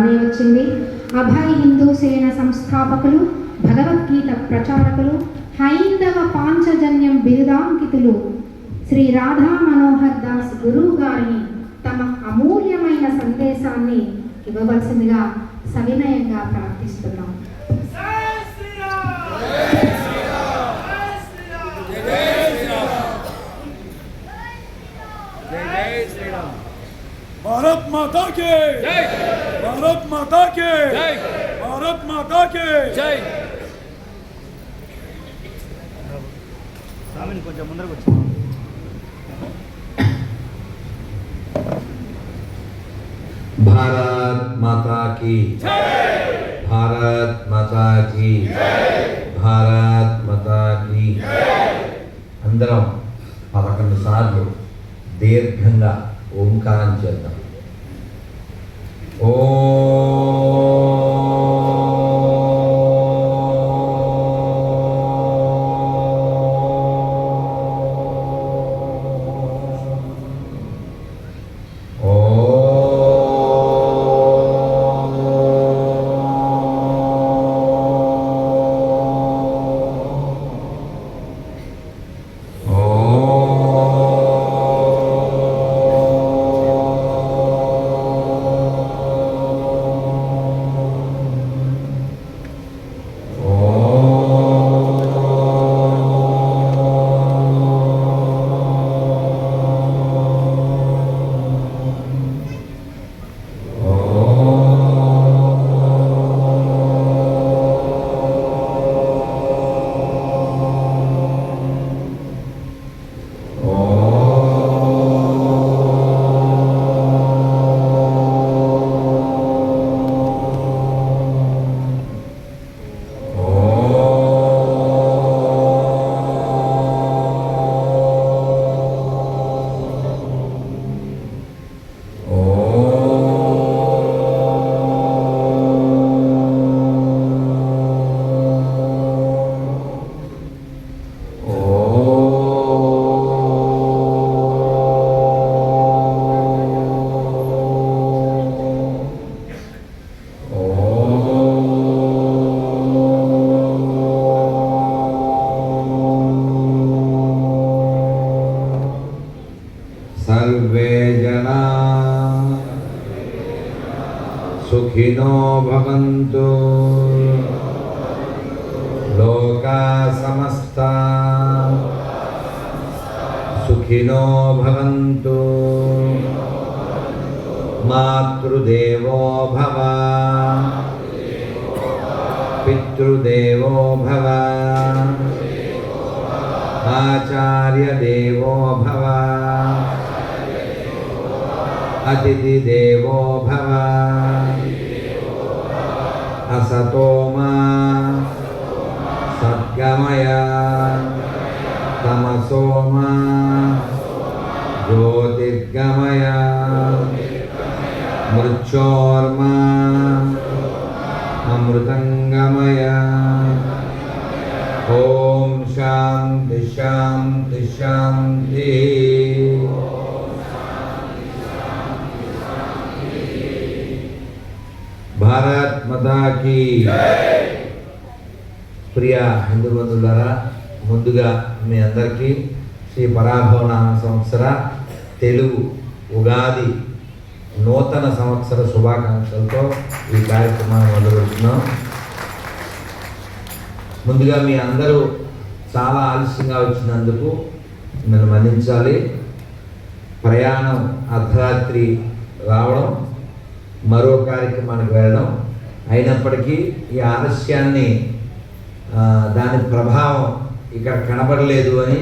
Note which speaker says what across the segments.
Speaker 1: బాగానే వచ్చింది. అభయ్ హిందూ సేన సంస్థాపకులు, భగవద్గీత ప్రచారకులు, హైందవ పాంచజన్యం బిరుదాంకితులు శ్రీ రాధా మనోహర్ దాస్ గురువు గారిని తమ అమూల్యమైన సందేశాన్ని ఇవ్వవలసిందిగా సవినయంగా ప్రార్థిస్తున్నాం.
Speaker 2: भारत माता के जय, भारत माता के जय, भारत माता के जय. కొంచెం ముందరకు వచ్చి
Speaker 3: भारत माता की जय, भारत माता की जय, भारत माता की जय. అందరం 11 సార్లు దీర్ఘంగా ఓంకారం చేద్దాం. सुखिनो भवन्तु लोका समस्ता सुखिनो भवन्तु मातृदेवो भव पितृदेवो भव आचार्यदेवो भव अतिथिदेवो भव असतो मा सद्गमय तमसो मा ज्योतिर्गमय मृत्योर्मा अमृतंगमय. ओम शांति शांति शांति. భారత్ మాతా కీ ప్రియ హిందూ బంధువులారా, ముందుగా మీ అందరికీ శ్రీ పరాభవనామ సంవత్సర తెలుగు ఉగాది నూతన సంవత్సర శుభాకాంక్షలతో ఈ కార్యక్రమాన్ని మొదలుపెడుతున్నాం. ముందుగా మీ అందరూ చాలా ఆలస్యంగా వచ్చినందుకు నన్ను మన్నించాలి. ప్రయాణం అర్ధరాత్రి రావడం, మరో కార్యక్రమానికి వెళ్ళడం అయినప్పటికీ ఈ ఆలస్యాన్ని దాని ప్రభావం ఇక్కడ కనబడలేదు అని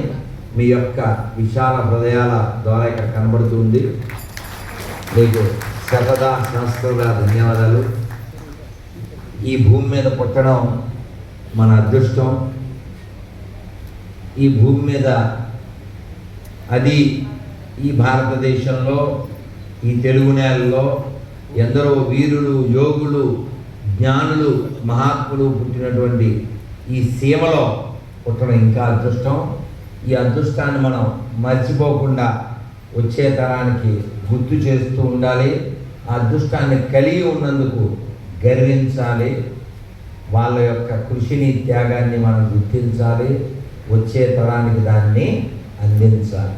Speaker 3: మీ యొక్క విశాల హృదయాల ద్వారా ఇక్కడ కనబడుతుంది. మీకు సతదా సంస్థగా ధన్యవాదాలు. ఈ భూమి మీద పుట్టడం మన అదృష్టం. ఈ భూమి మీద అది ఈ భారతదేశంలో ఈ తెలుగు నేలలో ఎందరో వీరులు, యోగులు, జ్ఞానులు, మహాత్ములు పుట్టినటువంటి ఈ సీమలో పుట్టడం ఇంకా అదృష్టం. ఈ అదృష్టాన్ని మనం మర్చిపోకుండా వచ్చే తరానికి గుర్తు చేస్తూ ఉండాలి. ఆ అదృష్టాన్ని కలిగి ఉన్నందుకు గర్వించాలి. వాళ్ళ యొక్క కృషిని, త్యాగాన్ని మనం గుర్తించాలి. వచ్చే తరానికి దాన్ని అందించాలి.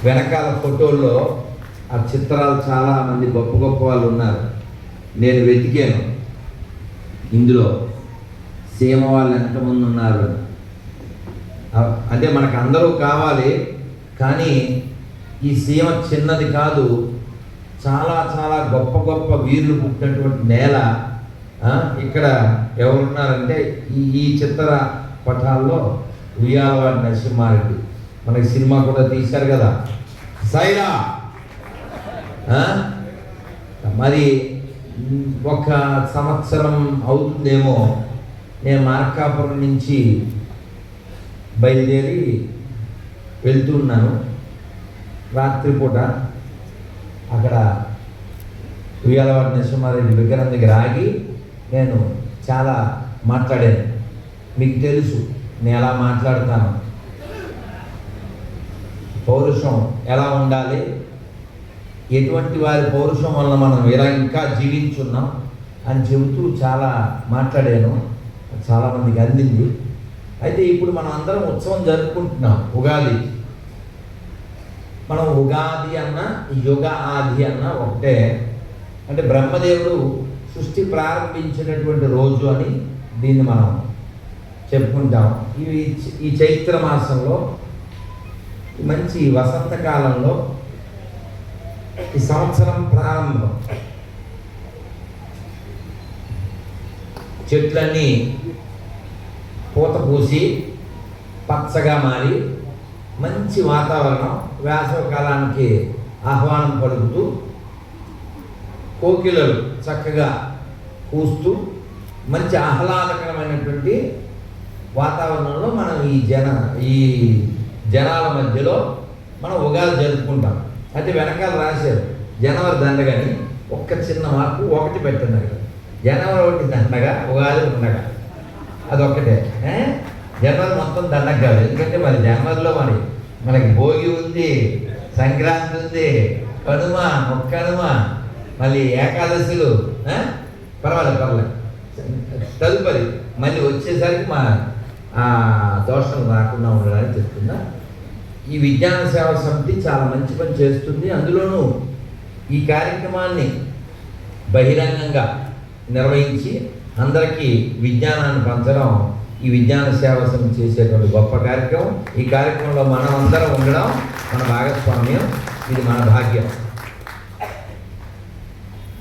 Speaker 3: వెనకాల ఫోటోల్లో ఆ చిత్రాలు చాలామంది గొప్ప గొప్ప వాళ్ళు ఉన్నారు. నేను వెతికాను ఇందులో సీమ వాళ్ళు ఎంతమంది ఉన్నారు. అంటే మనకు అందరూ కావాలి, కానీ ఈ సీమ చిన్నది కాదు. చాలా చాలా గొప్ప గొప్ప వీరులు పుట్టినటువంటి నేల. ఇక్కడ ఎవరున్నారంటే ఈ చిత్ర పటాల్లో ఉయ్యాలవాడి నరసింహారెడ్డి, మనకి సినిమా కూడా తీశారు కదా సైరా. మరి ఒక సంవత్సరం అవుతుందేమో నేను మార్కాపురం నుంచి బయలుదేరి వెళ్తున్నాను. రాత్రిపూట అక్కడ ఉయ్యాలవాడి నరసింహారెడ్డి విగ్రహం దగ్గర ఆగి నేను చాలా మాట్లాడాను. మీకు తెలుసు నేను ఎలా మాట్లాడతాను, పౌరుషం ఎలా ఉండాలి, ఎటువంటి వారి పౌరుషం వల్ల మనం ఇలా ఇంకా జీవించున్నాం అని చెబుతూ చాలా మాట్లాడాను. చాలామందికి అందింది. అయితే ఇప్పుడు మనం అందరం ఉత్సవం జరుపుకుంటున్నాం, ఉగాది. మనం ఉగాది అన్న యుగ ఆది అన్న ఒకటే. అంటే బ్రహ్మదేవుడు సృష్టి ప్రారంభించినటువంటి రోజు అని దీన్ని మనం చెప్పుకుంటాం. ఈ చైత్ర మాసంలో, మంచి వసంతకాలంలో, ఈ సంవత్సరం ప్రారంభం. చెట్లన్నీ పూత పూసి పచ్చగా మారి మంచి వాతావరణం, వేసవి కాలానికి ఆహ్వానం పలుకుతూ కోకిలలు చక్కగా కూస్తూ మంచి ఆహ్లాదకరమైనటువంటి వాతావరణంలో మనం ఈ జనాల మధ్యలో మనం ఉగాది జరుపుకుంటాం. అయితే వెనకాల రాశారు జనవరి దండగని. ఒక్క చిన్న మార్పు, ఒకటి పెట్టండి అక్కడ. జనవరి ఒకటి దండగా, ఉగాది ఉండగా, అదొక్కటే. జనవరి మొత్తం దండగ కాదు. ఎందుకంటే మరి జనవరిలో మనకి భోగి ఉంది, సంక్రాంతి ఉంది, కనుమ, మొక్కనుమ, మళ్ళీ ఏకాదశులు. పర్వాలేదు. తదుపరి మళ్ళీ వచ్చేసరికి మా దోషం రాకుండా ఉండడానికి చెప్తున్నా. ఈ విజ్ఞాన సేవా సమితి చాలా మంచి పని చేస్తుంది. అందులోనూ ఈ కార్యక్రమాన్ని బహిరంగంగా నిర్వహించి అందరికీ విజ్ఞానాన్ని పంచడం ఈ విజ్ఞాన సేవా సమితి చేసేటువంటి గొప్ప కార్యక్రమం. ఈ కార్యక్రమంలో మనం అందరం ఉండడం మన భాగస్వామ్యం, ఇది మన భాగ్యం.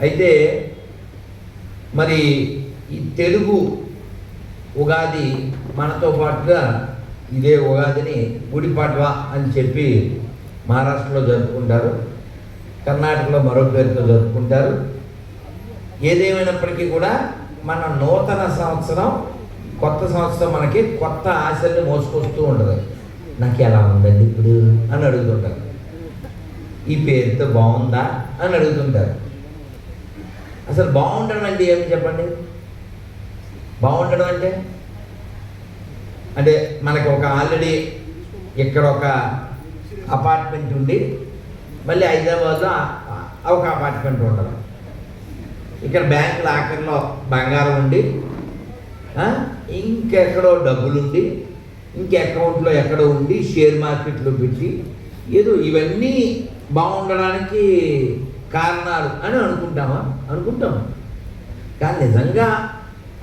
Speaker 3: అయితే మరి ఈ తెలుగు ఉగాది మనతో పాటుగా ఇదే ఉగాదిని గుడిపాడ్వా అని చెప్పి మహారాష్ట్రలో జరుపుకుంటారు, కర్ణాటకలో మరో పేరుతో జరుపుకుంటారు. ఏదేమైనప్పటికీ కూడా మన నూతన సంవత్సరం, కొత్త సంవత్సరం మనకి కొత్త ఆశల్ని మోసుకొస్తూ ఉంటుంది. నాకు ఎలా ఉందండి ఇప్పుడు అని అడుగుతుంటారు. ఈ పేరుతో బాగుందా అని అడుగుతుంటారు. అసలు బాగుండడం అంటే ఏమి చెప్పండి? బాగుండడం అంటే మనకు ఒక ఆల్రెడీ ఇక్కడ ఒక అపార్ట్మెంట్ ఉండి మళ్ళీ హైదరాబాద్లో ఒక అపార్ట్మెంట్ ఉండడం, ఇక్కడ బ్యాంకుల ఆఖరిలో బంగారం ఉండి, ఇంకెక్కడో డబ్బులుండి, ఇంక అకౌంట్లో ఎక్కడో ఉండి, షేర్ మార్కెట్లో పెట్టి ఏదో ఇవన్నీ బాగుండడానికి కారణాలు అని అనుకుంటాం. కానీ నిజంగా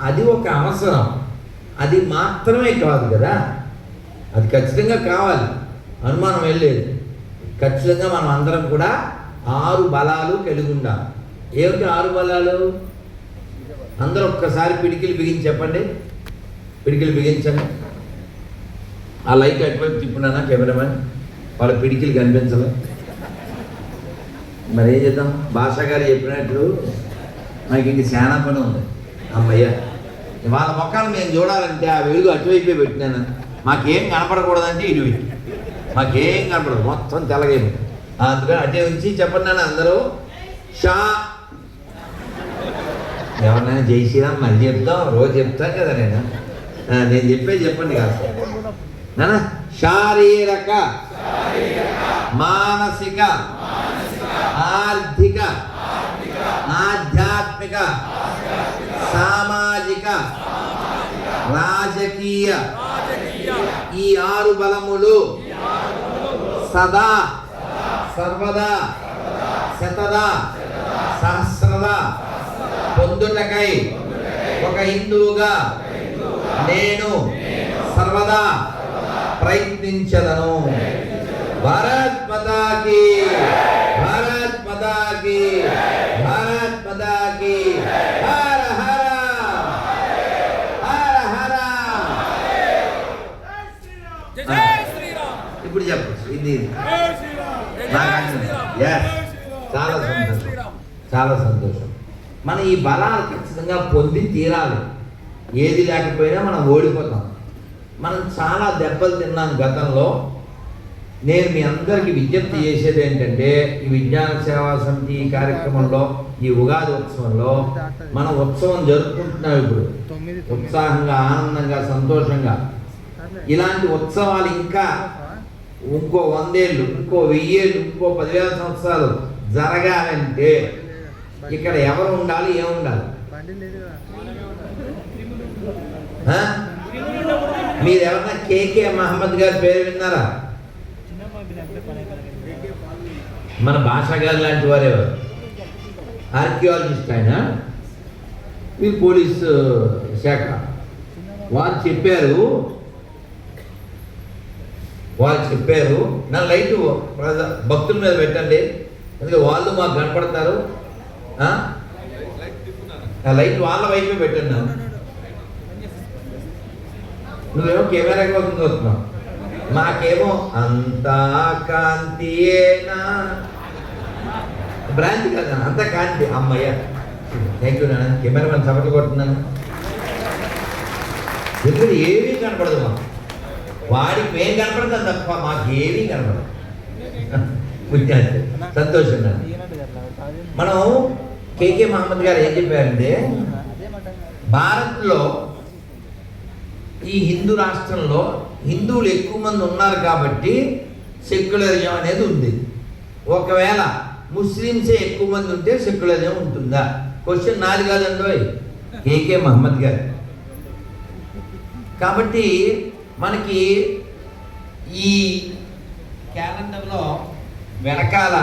Speaker 3: అది ఒక అవసరం. అది మాత్రమే కాదు కదా, అది ఖచ్చితంగా కావాలి, అనుమానం వెళ్ళలేదు. ఖచ్చితంగా మనం అందరం కూడా 6 బలాలు కలిగి ఉండాలి. ఏమిటి 6 బలాలు? అందరూ ఒక్కసారి పిడికిలు బిగించి చెప్పండి. పిడికిలు బిగించండి. ఆ లైట్ ఎటువైపు తిప్పున్నానా కెమెరామెన్? వాళ్ళ పిడికిలు కనిపించలే. మరి ఏం చేద్దాం? భాషా గారు చెప్పినట్లు మనకి ఇంక చాలా పని ఉంది. అమ్మయ్య, వాళ్ళ మొక్కలు మేము చూడాలంటే ఆ వెలుగు అటువైపే పెట్టినాను. మాకేం కనపడకూడదంటే ఇటు పెట్టి, మాకేం కనపడదు, మొత్తం తెల్లగైపోయి. అందుకని అటే ఉంచి చెప్పండి నాన్న అందరూ. షా ఎవరినైనా జై శ్రీరామ్ మళ్ళీ చెప్తాం, రోజు చెప్తాను కదా నేను చెప్పేది చెప్పండి కాదు నాన్న. శారీరక మానసిక ఆర్థిక ఆధ్యాత్మిక సామాజిక రాజకీయ ఈ 6 బలములు సదా సర్వదా శతదా సహస్రదా పొందుటకై ఒక హిందువుగా నేను సర్వదా ప్రయత్నించదను. భారత్ మాతా కీ, భారత్ మాతా కీ, భారత్ మాతా కీ. హర హర హర హర. ఇప్పుడు చెప్పచ్చు ఇది చాలా సంతోషం, చాలా సంతోషం. మనం ఈ బలాలు ఖచ్చితంగా పొంది తీరాలి. ఏది లేకపోయినా మనం ఓడిపోతాం. మనం చాలా దెబ్బలు తిన్నాం గతంలో. నేను మీ అందరికీ విజ్ఞప్తి చేసేది ఏంటంటే, ఈ విజ్ఞాన సేవా సమితి ఈ కార్యక్రమంలో, ఈ ఉగాది ఉత్సవంలో మనం ఉత్సవం జరుపుకుంటున్నాం. ఇప్పుడు ఉత్సాహంగా, ఆనందంగా, సంతోషంగా ఇలాంటి ఉత్సవాలు ఇంకా ఇంకో 100 ఏళ్ళు, ఇంకో 1000 ఏళ్ళు, ఇంకో 10,000 సంవత్సరాలు జరగాలంటే ఇక్కడ ఎవరు ఉండాలి, ఏముండాలి? మీరు ఎవరన్నా కేకే మహమ్మద్ గారి పేరు విన్నారా? మన భాషా గారు లాంటి వారేవారు, ఆర్కియాలజిస్ట్ ఆయన, మీరు పోలీసు శాఖ. వారు చెప్పారు నా లైట్ భక్తుల మీద పెట్టండి, అందుకే వాళ్ళు మాకు కనపడతారు. ఆ లైట్ వాళ్ళ వైపే పెట్టండి. నువ్వేమో కెమెరా కోసం చూస్తున్నావు, మాకేమో అంతా కాంతియేనా, భ్రాంతి కదా, అంతా కాంతి. అమ్మయ్య, థ్యాంక్ యూ నాన్న. కెమెరా మనం చప్పట్లు కొడుతున్నాను. ఎందుకంటే ఏమీ కనపడదు మాకు, వాడికి ఏం కనపడదు తప్ప మాకేమీ కనపడదు. సంతోషం నాన్న. మనం కేకే మహమ్మద్ గారు ఏం చెప్పారంటే, భారత్లో ఈ హిందూ రాష్ట్రంలో హిందువులు ఎక్కువ మంది ఉన్నారు కాబట్టి సెక్యులరిజం అనేది ఉంది. ఒకవేళ ముస్లిమ్సే ఎక్కువ మంది ఉంటే సెక్యులరిజం ఉంటుందా? క్వశ్చన్ నాది కాదండి, కేకే మహమ్మద్ గారు. కాబట్టి మనకి ఈ క్యాలెండర్లో వెనకాల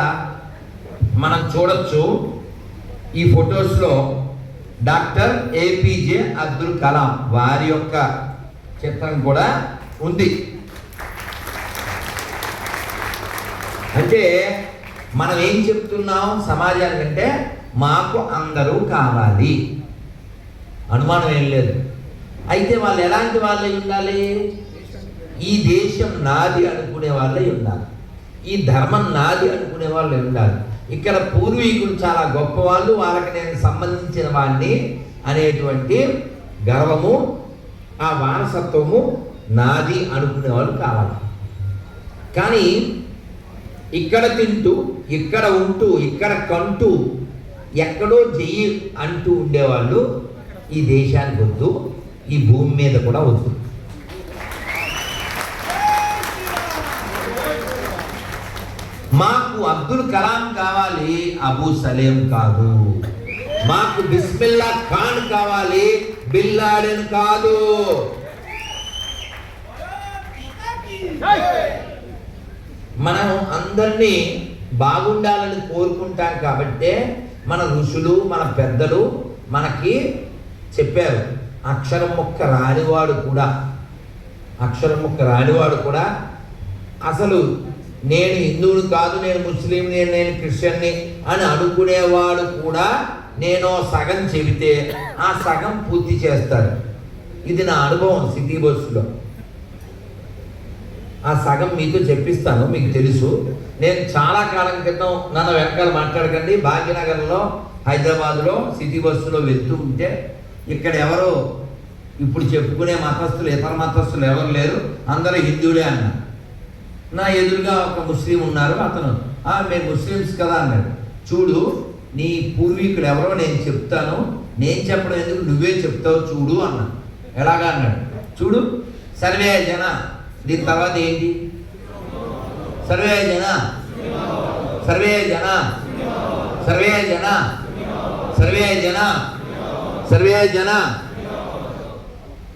Speaker 3: మనం చూడొచ్చు, ఈ ఫొటోస్లో డాక్టర్ ఏపీజే అబ్దుల్ కలాం వారి యొక్క చిత్రం కూడా ఉంది. అంటే మనం ఏం చెప్తున్నాం సమాజానికంటే, మాకు అందరూ కావాలి, అనుమానం ఏం లేదు. అయితే వాళ్ళు ఎలాంటి వాళ్ళై ఉండాలి? ఈ దేశం నాది అనుకునే వాళ్ళై ఉండాలి, ఈ ధర్మం నాది అనుకునే వాళ్ళై ఉండాలి. ఇక్కడ పూర్వీకులు చాలా గొప్పవాళ్ళు, వాళ్ళకి నేను సంబంధించిన వాడిని అనేటువంటి గర్వము, ఆ వారసత్వము నాది అనుకునే వాళ్ళు కావాలి. కానీ ఇక్కడ తింటూ, ఇక్కడ ఉంటూ, ఇక్కడ కంటూ, ఎక్కడో చెయ్యి అంటూ ఉండేవాళ్ళు ఈ దేశానికి వద్దు, ఈ భూమి మీద కూడా వద్దు. మాకు అబ్దుల్ కలాం కావాలి, అబూ సలేం కాదు. మాకు బిస్మిల్లా ఖాన్ కావాలి, బిన్ లాడెన్ కాదు. మనం అందరినీ బాగుండాలని కోరుకుంటాం కాబట్టే మన ఋషులు, మన పెద్దలు మనకి చెప్పారు. అక్షరం ముక్క రానివాడు కూడా అసలు నేను హిందువుడు కాదు, నేను ముస్లిం, నేను క్రిస్టియన్ని అని అనుకునేవాడు కూడా నేను సగం చెబితే ఆ సగం పూర్తి చేస్తాడు. ఇది నా అనుభవం సిటీ బస్సులో. ఆ సగం మీతో చెప్పిస్తాను, మీకు తెలుసు. నేను చాలా కాలం క్రితం, నన్ను వెనకాల మాట్లాడకండి, భాగ్యనగర్లో హైదరాబాద్లో సిటీ బస్సులో వెళ్తూ ఉంటే ఇక్కడ ఎవరో ఇప్పుడు చెప్పుకునే మతస్థులు, ఇతర మతస్థులు ఎవరు లేరు, అందరూ హిందువులే అన్నారు. నా ఎదురుగా ఒక ముస్లిం ఉన్నారు, అతను మేము ముస్లిమ్స్ కదా అన్నాడు. చూడు, నీ పూర్వీకులు ఎవరో నేను చెప్తాను, నేను చెప్పడం ఎందుకు, నువ్వే చెప్తావు చూడు అన్నా. ఎలాగా అన్నాడు. చూడు, సర్వే జన, దీని తర్వాత ఏంటి? సర్వే జన సర్వే జన సర్వే జన సర్వే జన సర్వే జన.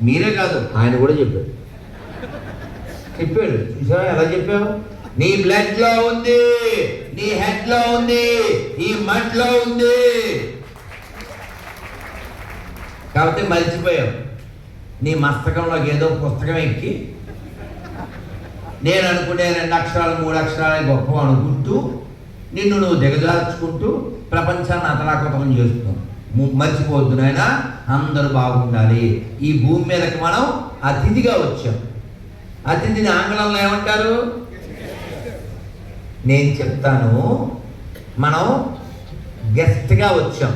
Speaker 3: మీరే కాదు, ఆయన కూడా చెప్పాడు. చూసావా ఎలా చెప్పావు? నీ బ్లడ్ లో ఉంది, నీ హెడ్ లో ఉంది, ఈ మడ్ లో ఉంది. కాబట్టి మర్చిపోయావు. నీ మస్తకంలోకి ఏదో పుస్తకం ఎక్కి నేను అనుకునే 2 అక్షరాలు 3 అక్షరాలు గొప్ప అనుకుంటూ నిన్ను నువ్వు దిగజార్చుకుంటూ ప్రపంచాన్ని అతలాకుతలం చేస్తున్నావు. మర్చిపోవద్దు నాయనా, అందరూ బాగుండాలి. ఈ భూమి మీదకి మనం అతిథిగా వచ్చాం. అతిథిని ఆంగ్లంలో ఏమంటారు? నేను చెప్తాను. మనం గెస్ట్గా వచ్చాం.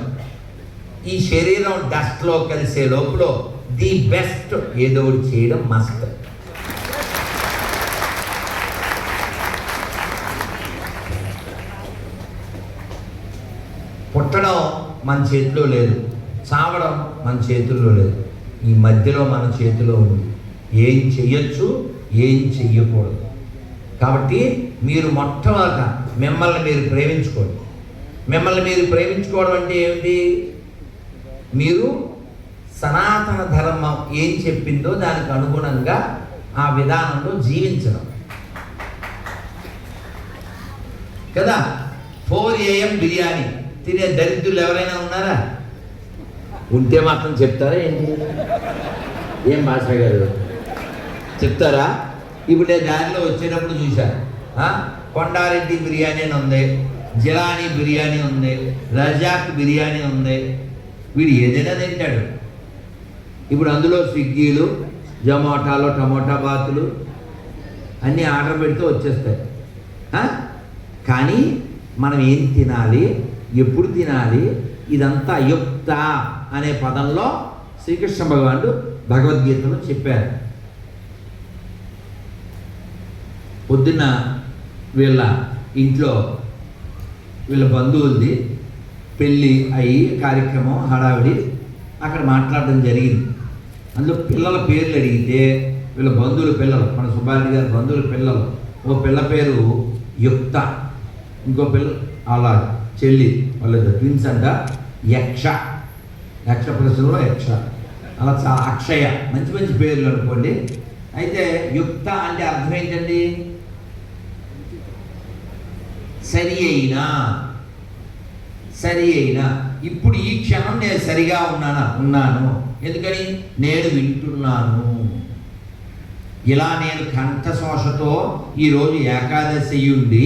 Speaker 3: ఈ శరీరం డస్ట్లో కలిసే లోపల ది బెస్ట్ ఏదో ఒకటి చేయడం మస్ట్. పుట్టడం మన చేతిలో లేదు, చావడం మన చేతుల్లో లేదు. ఈ మధ్యలో మన చేతిలో ఉంది. ఏం చెయ్యొచ్చు, ఏం చెయ్యకూడదు. కాబట్టి మీరు మొట్టమొదట మిమ్మల్ని మీరు ప్రేమించుకోండి. మిమ్మల్ని మీరు ప్రేమించుకోవడం అంటే ఏమిటి? మీరు సనాతన ధర్మం ఏం చెప్పిందో దానికి అనుగుణంగా ఆ విధానంలో జీవించడం కదా. 4 AM బిర్యానీ తినే దరిద్రులు ఎవరైనా ఉన్నారా? ఉంటే మాత్రం చెప్తారా ఏంటి? ఏం భాష గారు చెప్తారా? ఇప్పుడు నేను దారిలో వచ్చేటప్పుడు చూశాను, కొండారెడ్డి బిర్యానీ అని ఉంది, జిలానీ బిర్యానీ ఉంది, రజాక్ బిర్యానీ ఉంది. వీడు ఏదైనా తింటాడు. ఇప్పుడు అందులో స్విగ్గీలు, జొమాటోలో టమోటా బాతులు అన్నీ ఆర్డర్ పెడితే వచ్చేస్తాయి. కానీ మనం ఏం తినాలి, ఎప్పుడు తినాలి, ఇదంతా అయుక్త అనే పదంలో శ్రీకృష్ణ భగవానుడు భగవద్గీతలో చెప్పారు. పొద్దున్న వీళ్ళ ఇంట్లో వీళ్ళ బంధువులది పెళ్ళి అయ్యి కార్యక్రమం హడావిడి అక్కడ మాట్లాడడం జరిగింది. అందులో పిల్లల పేర్లు అడిగితే వీళ్ళ బంధువుల పిల్లలు, మన సుబ్బారెడ్డి గారి బంధువుల పిల్లలు, ఓ పిల్ల పేరు యుక్త, ఇంకో పిల్ల అలా చెల్లి, వాళ్ళ ట్విన్స్ అంట యక్ష, యక్ష ప్రశ్నలో యక్ష, అలా చాలా అక్షయ, మంచి మంచి పేర్లు అనుకోండి. అయితే యుక్త అంటే అర్థం ఏంటండి? సరి అయినా. ఇప్పుడు ఈ క్షణం నేను సరిగా ఉన్నాను. ఎందుకని? నేను వింటున్నాను. ఇలా నేను కంఠశోషతో ఈరోజు ఏకాదశి అయ్యుండి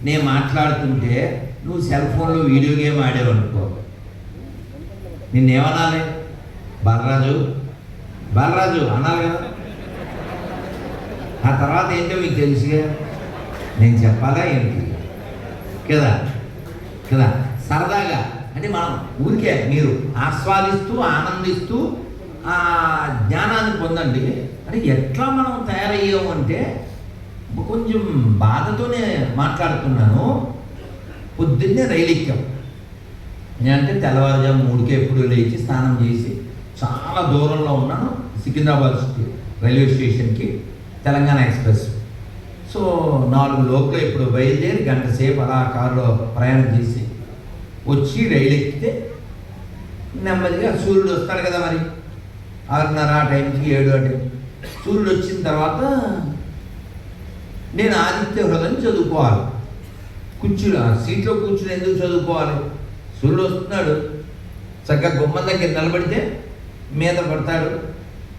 Speaker 3: నేను మాట్లాడుతుంటే నువ్వు సెల్ ఫోన్లో వీడియో గేమ్ ఆడేవనుకో, నిన్నేమనాలి? బాలరాజు అనాలి కదా. ఆ తర్వాత ఏంటో మీకు తెలుసుగా, నేను చెప్పాలా ఏంటి కదా. సరదాగా అంటే మనం ఊరికే మీరు ఆస్వాదిస్తూ ఆనందిస్తూ ఆ జ్ఞానాన్ని పొందండి. అంటే ఎట్లా మనం తయారయ్యాము అంటే కొంచెం బాధతోనే మాట్లాడుతున్నాను. పొద్దున్నే రైలు ఎక్కాం. నేనంటే తెల్లవారుజాము 3కే ఎప్పుడు లేచి స్నానం చేసి చాలా దూరంలో ఉన్నాను సికింద్రాబాద్ రైల్వే స్టేషన్కి, తెలంగాణ ఎక్స్ప్రెస్. సో 4 లోపల ఇప్పుడు బయలుదేరి గంట సేపు అలా కారులో ప్రయాణం చేసి వచ్చి రైలు ఎక్కితే నెమ్మదిగా సూర్యుడు వస్తాడు కదా, మరి 6:30 ఆ టైంకి 7 అంటే సూర్యుడు వచ్చిన తర్వాత నేను ఆదిత్య హృదయం చదువుకోవాలి. సీట్లో కూర్చుని ఎందుకు చదువుకోవాలి? సూర్యుడు వస్తున్నాడు, చక్కగా గుమ్మం దగ్గర నిలబడితే మీద పడతాడు,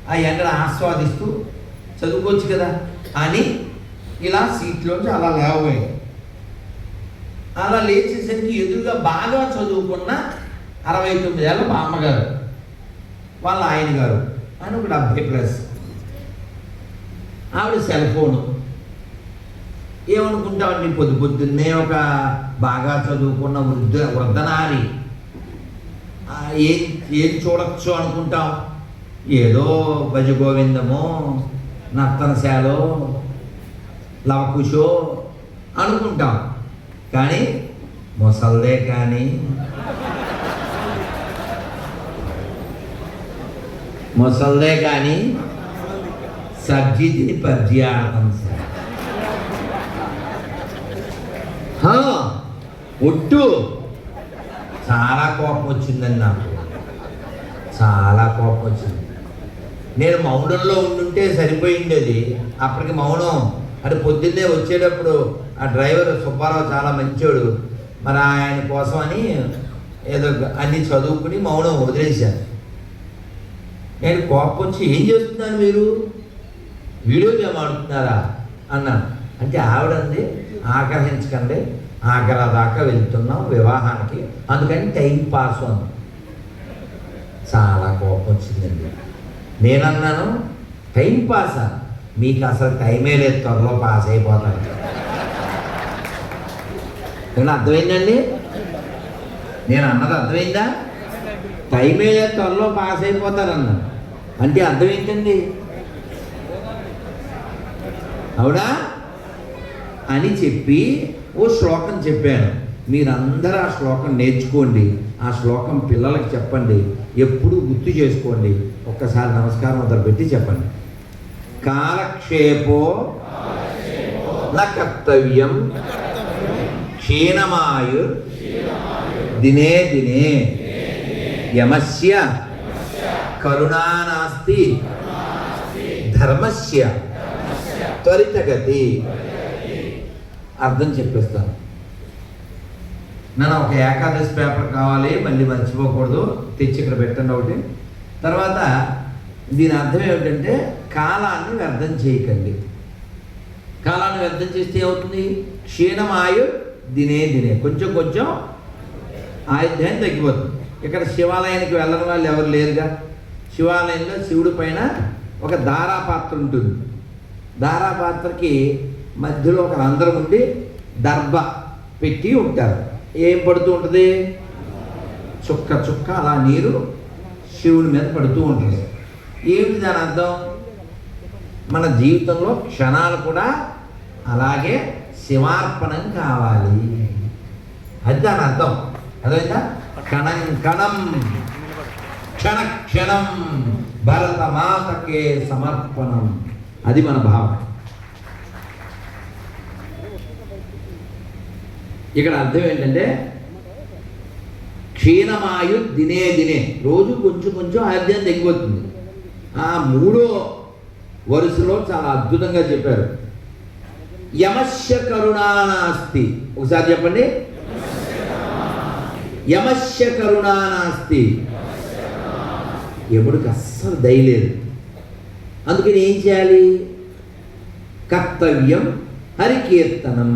Speaker 3: ఆ ఎండను ఆస్వాదిస్తూ చదువుకోవచ్చు కదా అని ఇలా సీట్లోంచి అలా లేవబోయాడు. అలా లేచేసరికి ఎదురుగా బాగా చదువుకున్న 69 ఏళ్ళ మా అమ్మగారు, వాళ్ళ ఆయన గారు అని ఒక 70+. ఆవిడ సెల్ ఫోను. ఏమనుకుంటామండి, పొద్దున్నే ఒక బాగా చదువుకున్న వృద్ధనారి ఏం చూడొచ్చు అనుకుంటాం. ఏదో భజగోవిందమో నర్తనశాలో లవకుశో అనుకుంటాం. కానీ ముసల్దే కానీ సబ్జీ తిని పబ్జీ ఆడతాం సార్. ఒట్టు. చాలా కోపం వచ్చిందండి నాకు, చాలా కోపం వచ్చింది. నేను మౌనంలో ఉండుంటే సరిపోయింది. అది అప్పటికి మౌనం అంటే పొద్దున్నే వచ్చేటప్పుడు ఆ డ్రైవర్ సుబ్బారావు చాలా మంచోడు, మరి ఆయన కోసం అని ఏదో అన్నీ చదువుకుని మౌనం వదిలేశాను. నేను కోపం వచ్చి ఏం చేస్తున్నాను మీరు, వీడియో గేమ్ ఆడుతున్నారా అన్నాను. అంటే ఆవిడంది ఆగ్రహించకండి, ఆగ్రా దాకా వెళ్తున్నాం వివాహానికి, అందుకని టైం పాస్ అన్నాను. చాలా కోపం వచ్చిందండి. నేనన్నాను టైం పాసా, మీకు అసలు టైమే లేదు, త్వరలో పాస్ అయిపోతాను. నేను అర్థమైందండి, నేను అన్నది అర్థమైందా? టైమే లేదు, త్వరలో పాస్ అయిపోతారన్నా అంటే అర్థం ఏంటండి? అవునా అని చెప్పి ఓ శ్లోకం చెప్పాను. మీరందరూ ఆ శ్లోకం నేర్చుకోండి, ఆ శ్లోకం పిల్లలకి చెప్పండి, ఎప్పుడూ గుర్తు చేసుకోండి. ఒక్కసారి నమస్కారం మొదలుపెట్టి చెప్పండి. కాలక్షేపో న కర్తవ్యం క్షీణమాయు దినే దినే యమస్య కరుణానాస్తి ధర్మస్య త్వరితగతి. అర్థం చెప్పేస్తాను. నన్ను ఒక ఏకాదశి పేపర్ కావాలి, మళ్ళీ మర్చిపోకూడదు, తెచ్చి ఇక్కడ పెట్టండి ఒకటి. తర్వాత దీని అర్థం ఏమిటంటే కాలాన్ని వ్యర్థం చేయకండి. కాలాన్ని వ్యర్థం చేస్తే ఏమవుతుంది? క్షీణమాయు దినే దినే, కొంచెం కొంచెం ఆయుధ్యాన్ని తగ్గిపోతుంది. ఇక్కడ శివాలయానికి వెళ్ళని వాళ్ళు ఎవరు లేరుగా. శివాలయంలో శివుడి పైన ఒక దారాపాత్ర ఉంటుంది. దారాపాత్రకి మధ్యలో ఒక రంధ్రం ఉండి దర్భ పెట్టి ఉంటారు. ఏం పడుతూ ఉంటుంది? చుక్క చుక్క అలా నీరు శివుడి మీద పడుతూ ఉంటుంది. ఏమిటి దాని అర్థం? మన జీవితంలో క్షణాలు కూడా అలాగే శివార్పణం కావాలి, అది దాని అర్థం. అదైందా? కణం కణం క్షణ క్షణం భరతమాతకే సమర్పణం, అది మన భావం. ఇక్కడ అర్థం ఏంటంటే క్షీణమాయు దినే దినే, రోజు కొంచెం కొంచెం ఆయుధ్యం తగ్గిపోతుంది. ఆ మూడో వరుసలో చాలా అద్భుతంగా చెప్పారు. యమస్య కరుణానాస్తి, ఒకసారి చెప్పండి. యమస్య కరుణానాస్తి, ఎప్పుడుకి అస్సలు దయలేదు. అందుకని ఏం చేయాలి? కర్తవ్యం హరికీర్తనం.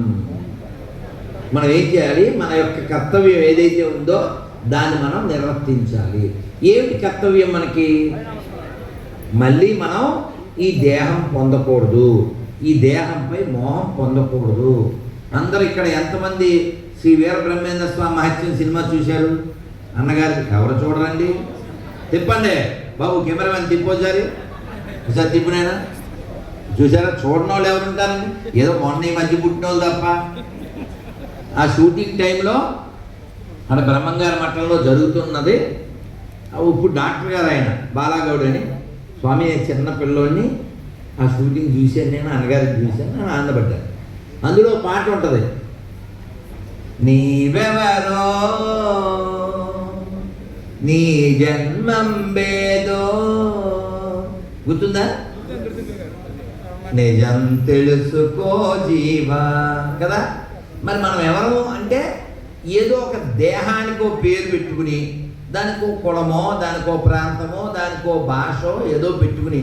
Speaker 3: మనం ఏం చేయాలి? మన యొక్క కర్తవ్యం ఏదైతే ఉందో దాన్ని మనం నిర్వర్తించాలి. ఏమిటి కర్తవ్యం మనకి? మళ్ళీ మనం ఈ దేహం పొందకూడదు, ఈ దేహంపై మోహం పొందకూడదు. అందరూ ఇక్కడ ఎంతమంది శ్రీ వీరబ్రహ్మేంద్ర స్వామి మహత్యం సినిమా చూశారు? అన్నగారు ఎవరు చూడరండి? తిప్పండి బాబు, కెమెరామెన్ తిప్పొచ్చారు, ఒకసారి తిప్పినైనా చూసారా? చూడని వాళ్ళు ఎవరు ఉంటారండి? ఏదో మొన్న ఈ మధ్య పుట్టిన వాళ్ళు తప్ప. ఆ షూటింగ్ టైంలో అక్కడ బ్రహ్మంగారి మఠంలో జరుగుతున్నది. ఇప్పుడు డాక్టర్ గారు ఆయన బాలాగౌడ్ అని, స్వామి చిన్న పిల్లోడిని ఆ షూటింగ్ చూశాను నేను, అన్నగారికి చూశాను, నేను ఆనందపడ్డాను. అందులో పాట ఉంటుంది, నీవెవరో నీ జన్మం బేదో, గుర్తుందా? నిజం తెలుసుకో జీవా కదా. మరి మనం ఎవరు అంటే ఏదో ఒక దేహానికో పేరు పెట్టుకుని, దానికో కులమో, దానికో ప్రాంతమో, దానికో భాషో ఏదో పెట్టుకుని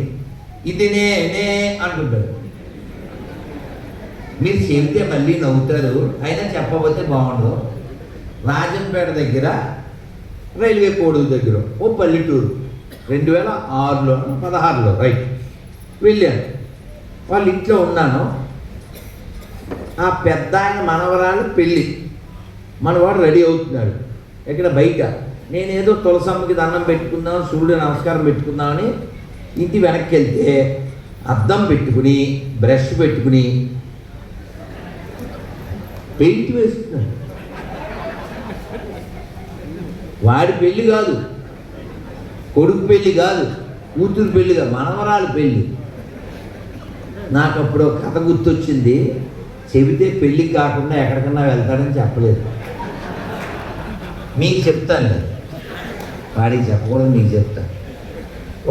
Speaker 3: ఇది నేనే అంటుంటాడు. మీరు చెబితే మళ్ళీ నవ్వుతారు, అయినా చెప్పబోతే బాగుండదు. రాజంపేట దగ్గర రైల్వే కోడూరు దగ్గర ఓ పల్లెటూరు 2006లో 16లో రైట్ వెళ్ళాను. వాళ్ళ ఇంట్లో ఉన్నాను. ఆ పెద్ద ఆయన మనవరాలు పెళ్ళి, మనవాడు రెడీ అవుతున్నాడు ఇక్కడ బయట. నేనేదో తులసమ్మకి దండం పెట్టుకుందాం, సూర్యుడు నమస్కారం పెట్టుకుందామని ఇంటి వెనక్కి వెళ్తే అద్దం పెట్టుకుని బ్రష్ పెట్టుకుని పెయింట్ వేస్తున్నాడు. వాడి పెళ్ళి కాదు, కొడుకు పెళ్ళి కాదు, కూతురు పెళ్ళి కాదు, మనవరాలు పెళ్ళి. నాకు అప్పుడు కథ గుర్తొచ్చింది. చెబితే పెళ్ళికి కాకుండా ఎక్కడికన్నా వెళ్తాడని చెప్పలేదు. మీకు చెప్తాను నేను, వాడికి చెప్పకూడదు, మీకు చెప్తాను.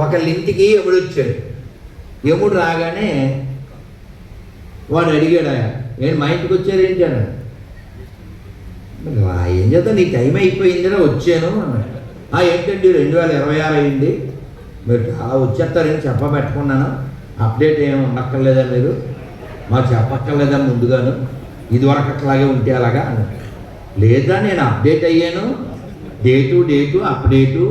Speaker 3: ఒకళ్ళ ఇంటికి యముడు వచ్చాడు. యముడు రాగానే వాడు అడిగాడు, ఏంటి మా ఇంటికి వచ్చారేంటి అన్నాడు. ఏం చేద్దాం, నీ టైం అయిపోయిందని వచ్చాను అన్నాడు. ఏంటండి 2026 అయింది, మీరు వచ్చేస్తారని చెప్పబెట్టుకున్నాను, అప్డేట్ ఏమి ఉండక్కర్లేదా, మీరు మాకు చెప్పక్కర్లేదా ముందుగాను, ఇదివరకు అట్లాగే ఉంటే అలాగా అన్నాడు. లేదా నేను అప్డేట్ అయ్యాను, డేటు అప్డేటు,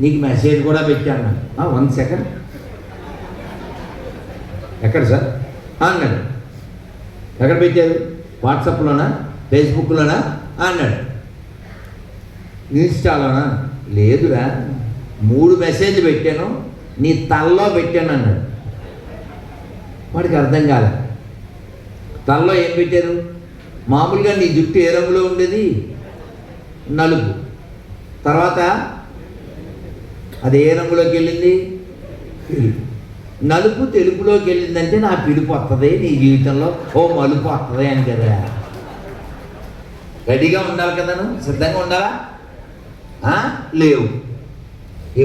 Speaker 3: నీకు మెసేజ్ కూడా పెట్టాను. 1 సెకండ్, ఎక్కడ సార్ అన్నాడు. ఎక్కడ పెట్టారు? వాట్సాప్లోనా, ఫేస్బుక్లోనా అన్నాడు. ఇన్స్టాలోనా? లేదురా, 3 మెసేజ్లు పెట్టాను, నీ తల్లో పెట్టాను అన్నాడు. వాడికి అర్థం కాలే. తల్లో ఏం పెట్టారు? మామూలుగా నీ జుట్టు ఏ రంగులో ఉండేది? నలుపు. తర్వాత అది ఏ రంగులోకి వెళ్ళింది? తెలుపు. నలుపు తెలుపులోకి వెళ్ళిందంటే నా పిలుపు వస్తుంది నీ జీవితంలో, ఓ మలుపు వస్తుంది అని కదా. రెడీగా ఉండాలి కదా, నువ్వు సిద్ధంగా ఉండాలా? లేవు.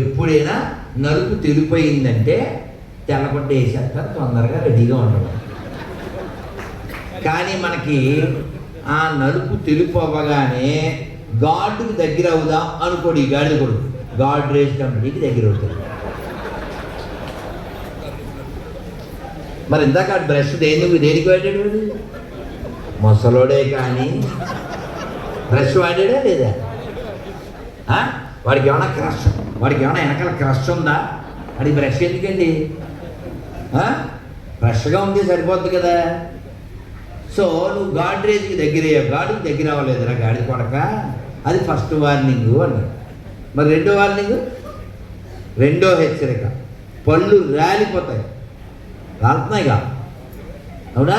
Speaker 3: ఎప్పుడైనా నలుపు తెలుపు అయిందంటే తెల్లబడ్డ వేసేస్తారు, తొందరగా రెడీగా ఉండడం. కానీ మనకి ఆ నలుపు తెలుపు అవ్వగానే గాడ్కి దగ్గర అవుదాం అనుకోడు ఈ గాడిద కొడుకు. గాడ్ రేస్ కంపెనీకి దగ్గర అవుతుంది. మరి ఇందాక బ్రష్ దేనికి వాడాడు? ముసలోడే కానీ బ్రష్ వాడాడా లేదా? వాడికి ఏమైనా క్రష్, వాడికి ఏమైనా వెనకాల క్రష్ ఉందా? వాడికి బ్రష్ ఎందుకండి? ఫ్రెష్గా ఉంది సరిపోద్ది కదా. సో నువ్వు గాడ్రేజ్కి దగ్గర అయ్యావు, గాడికి దగ్గర అవ్వలేదురా గాడి కొడక, అది ఫస్ట్ వార్నింగు అన్నాడు. మరి రెండో వార్నింగు, రెండో హెచ్చరిక, పళ్ళు రాలిపోతాయి. రాలుతున్నాయిగా, అవునా?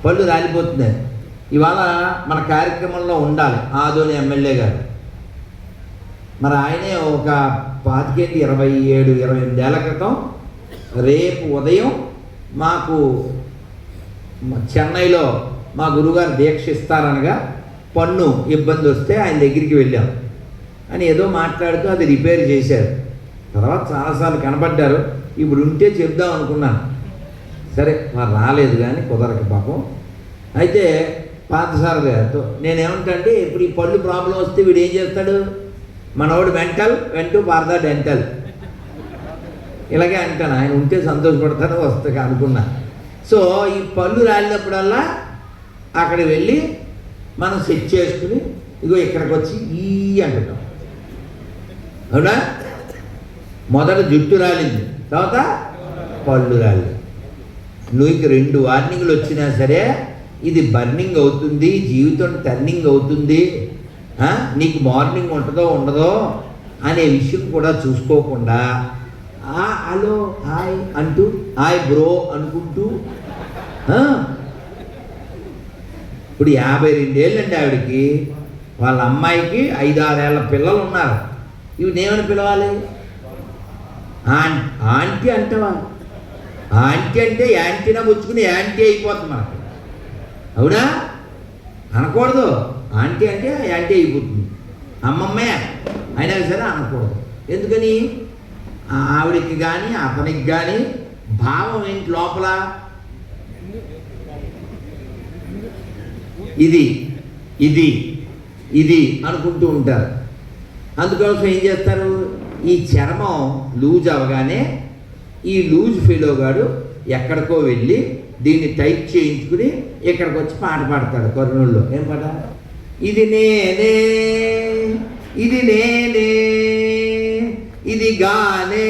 Speaker 3: పళ్ళు రాలిపోతున్నాయి. ఇవాళ మన కార్యక్రమంలో ఉండాలి ఆదోని ఎమ్మెల్యే గారు. మరి ఆయనే ఒక 27 ఏళ్ల క్రితం రేపు ఉదయం మాకు చెన్నైలో మా గురువుగారు దీక్ష ఇస్తారనగా పన్ను ఇబ్బంది వస్తే ఆయన దగ్గరికి వెళ్ళాం అని ఏదో మాట్లాడుతూ అది రిపేర్ చేశారు. తర్వాత చాలాసార్లు కనబడ్డారు. ఇప్పుడు ఉంటే చెప్దాం అనుకున్నాను, సరే మరి రాలేదు కానీ కుదరక పాపం. అయితే పాతసారి గారితో నేనేమంటే, ఇప్పుడు ఈ పళ్ళు ప్రాబ్లం వస్తే వీడు ఏం చేస్తాడు? మనవాడు వెంటూ పారదా డెంటల్, ఇలాగే అంటాను. ఆయన ఉంటే సంతోషపడతాను, వస్తా అనుకున్నా. సో ఈ పళ్ళు రాలినప్పుడల్లా అక్కడ వెళ్ళి మనం సెట్ చేసుకుని ఇగో ఇక్కడికి వచ్చి ఈ అంటున్నాం, అవునా? మొదట జుట్టు రాలింది, తర్వాత పళ్ళు రాలింది. నువ్వు ఇంక 2 వార్నింగ్లు వచ్చినా సరే ఇది బర్నింగ్ అవుతుంది, జీవితం టర్నింగ్ అవుతుంది, నీకు మార్నింగ్ ఉంటుందో ఉండదో అనే విషయం కూడా చూసుకోకుండా హలో హాయ్ అంటూ హాయ్ బ్రో అనుకుంటూ, ఇప్పుడు 52 ఏళ్ళండి ఆవిడకి. వాళ్ళ అమ్మాయికి 5-6 ఏళ్ళ పిల్లలు ఉన్నారు. ఇవి నేమని పిలవాలి? ఆంటీ అంటవా? ఆంటీ అంటే యాంటీనా పుచ్చుకుని యాంటీ అయిపోతుంది మనకి, అవునా? అనకూడదు. ఆంటీ అంటే యాంటీ అయిపోతుంది, అమ్మమ్మే అయినా సరే అనకూడదు. ఎందుకని? ఆవిడికి కానీ అతనికి కానీ భావం ఏంటి లోపల? ఇది ఇది ఇది అనుకుంటూ ఉంటారు. అందుకోసం ఏం చేస్తారు? ఈ చర్మం లూజ్ అవగానే ఈ లూజ్ ఫెలో గాడు ఎక్కడికో వెళ్ళి దీన్ని టైట్ చేయించుకుని ఇక్కడికి వచ్చి పాట పాడతాడు కర్నూలులో. ఏం పాట? ఇది నేనే, ఇది నేనే, ఇది గానే,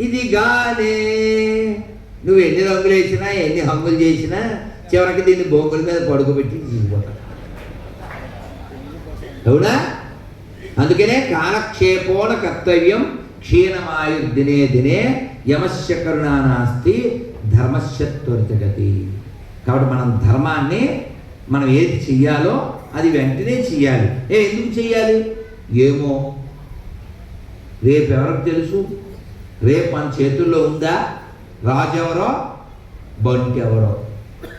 Speaker 3: ఇది గానే. నువ్వు ఎన్ని రంగులు వేసినా ఎన్ని హంగులు చేసినా చివరికి దీన్ని బొంగుల మీద పడుకోబెట్టి తీసుకుపోతాడు, అవునా? అందుకనే కాలక్షేపోన కర్తవ్యం క్షీణమాయు దినే దినే యమస్య కరుణా నాస్తి ధర్మస్య త్వరితగతి. కాబట్టి మనం ధర్మాన్ని మనం ఏది చెయ్యాలో అది వెంటనే చెయ్యాలి. ఎందుకు చెయ్యాలి? ఏమో రేపు ఎవరికి తెలుసు? రేపు మన చేతుల్లో ఉందా? రాజు ఎవరో బంటి ఎవరో.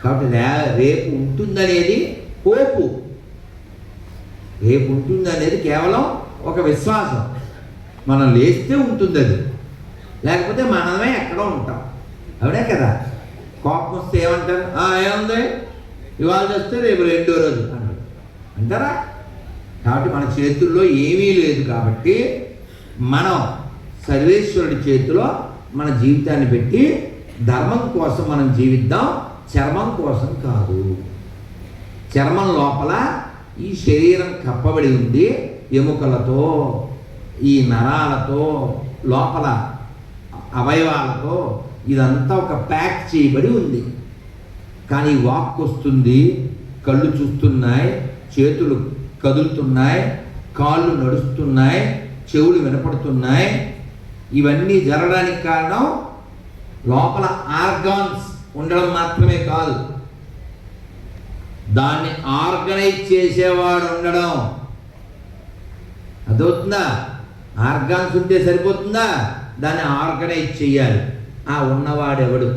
Speaker 3: కాబట్టి రేపు ఉంటుందనేది హోపు, రేపు ఉంటుందనేది కేవలం ఒక విశ్వాసం. మనం లేస్తే ఉంటుంది అది, లేకపోతే మనమే ఎక్కడో ఉంటాం. అవునే కదా. కోపం వస్తే ఏమంటారు? ఏముంది, ఇవాళ చేస్తే రేపు రెండో రోజు అంటారా? కాబట్టి మన చేతుల్లో ఏమీ లేదు. కాబట్టి మనం సర్వేశ్వరుడి చేతిలో మన జీవితాన్ని పెట్టి ధర్మం కోసం మనం జీవిద్దాం, చర్మం కోసం కాదు. చర్మం లోపల ఈ శరీరం కప్పబడి ఉంది, ఎముకలతో, ఈ నరాలతో, లోపల అవయవాలతో, ఇదంతా ఒక ప్యాక్ చేయబడి ఉంది. కానీ వాక్ వస్తుంది, కళ్ళు చూస్తున్నాయి, చేతులు కదులుతున్నాయి, కాళ్ళు నడుస్తున్నాయి, చెవులు వినపడుతున్నాయి. ఇవన్నీ జరగడానికి కారణం లోపల ఆర్గాన్స్ ఉండడం మాత్రమే కాదు, దాన్ని ఆర్గనైజ్ చేసేవాడు ఉండడం. అదవుతుందా? ఆర్గాన్స్ ఉంటే సరిపోతుందా? దాన్ని ఆర్గనైజ్ చేయాలి. ఆ ఉన్నవాడెవడు,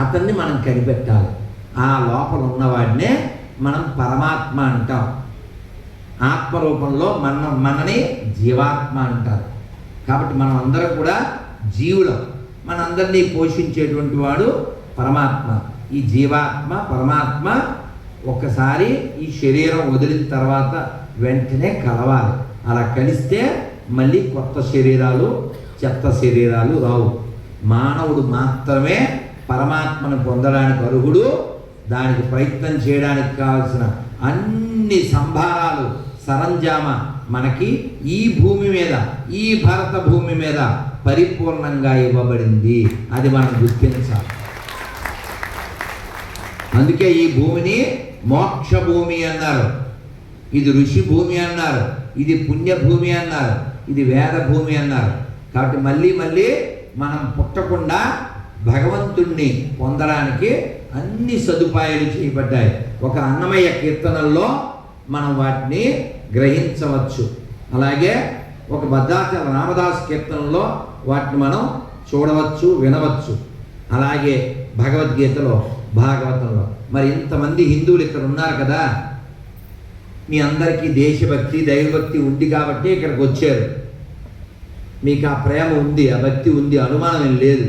Speaker 3: అతన్ని మనం కనిపెట్టాలి. ఆ లోపల ఉన్నవాడినే మనం పరమాత్మ అంటాం. ఆత్మరూపంలో మనని జీవాత్మ అంటారు. కాబట్టి మనం అందరం కూడా జీవులం. మనందరినీ పోషించేటువంటి వాడు పరమాత్మ. ఈ జీవాత్మ పరమాత్మ ఒక్కసారి ఈ శరీరం వదిలిన తర్వాత వెంటనే కలవాలి. అలా కలిస్తే మళ్ళీ కొత్త శరీరాలు, చెత్త శరీరాలు రావు. మానవుడు మాత్రమే పరమాత్మను పొందడానికి అర్హుడు. దానికి ప్రయత్నం చేయడానికి కావాల్సిన అన్ని సంభారాలు, సరంజామ మనకి ఈ భూమి మీద, ఈ భారత భూమి మీద పరిపూర్ణంగా ఇవ్వబడింది. అది మనం గుర్తించాలి. అందుకే ఈ భూమిని మోక్ష భూమి అన్నారు, ఇది ఋషి భూమి అన్నారు, ఇది పుణ్యభూమి అన్నారు, ఇది వేద భూమి అన్నారు. కాబట్టి మళ్ళీ మళ్ళీ మనం పుట్టకుండా భగవంతుణ్ణి పొందడానికి అన్ని సదుపాయాలు చేయబడ్డాయి. ఒక అన్నమయ్య కీర్తనల్లో మనం వాటిని గ్రహించవచ్చు. అలాగే ఒక భద్రాచల రామదాస్ కీర్తనలో వాటిని మనం చూడవచ్చు, వినవచ్చు. అలాగే భగవద్గీతలో, భాగవతంలో. మరి ఇంతమంది హిందువులు ఇక్కడ ఉన్నారు కదా, మీ అందరికీ దేశభక్తి, దైవభక్తి ఉంది కాబట్టి ఇక్కడికి వచ్చారు. మీకు ఆ ప్రేమ ఉంది, ఆ భక్తి ఉంది, అనుమానం ఏం లేదు.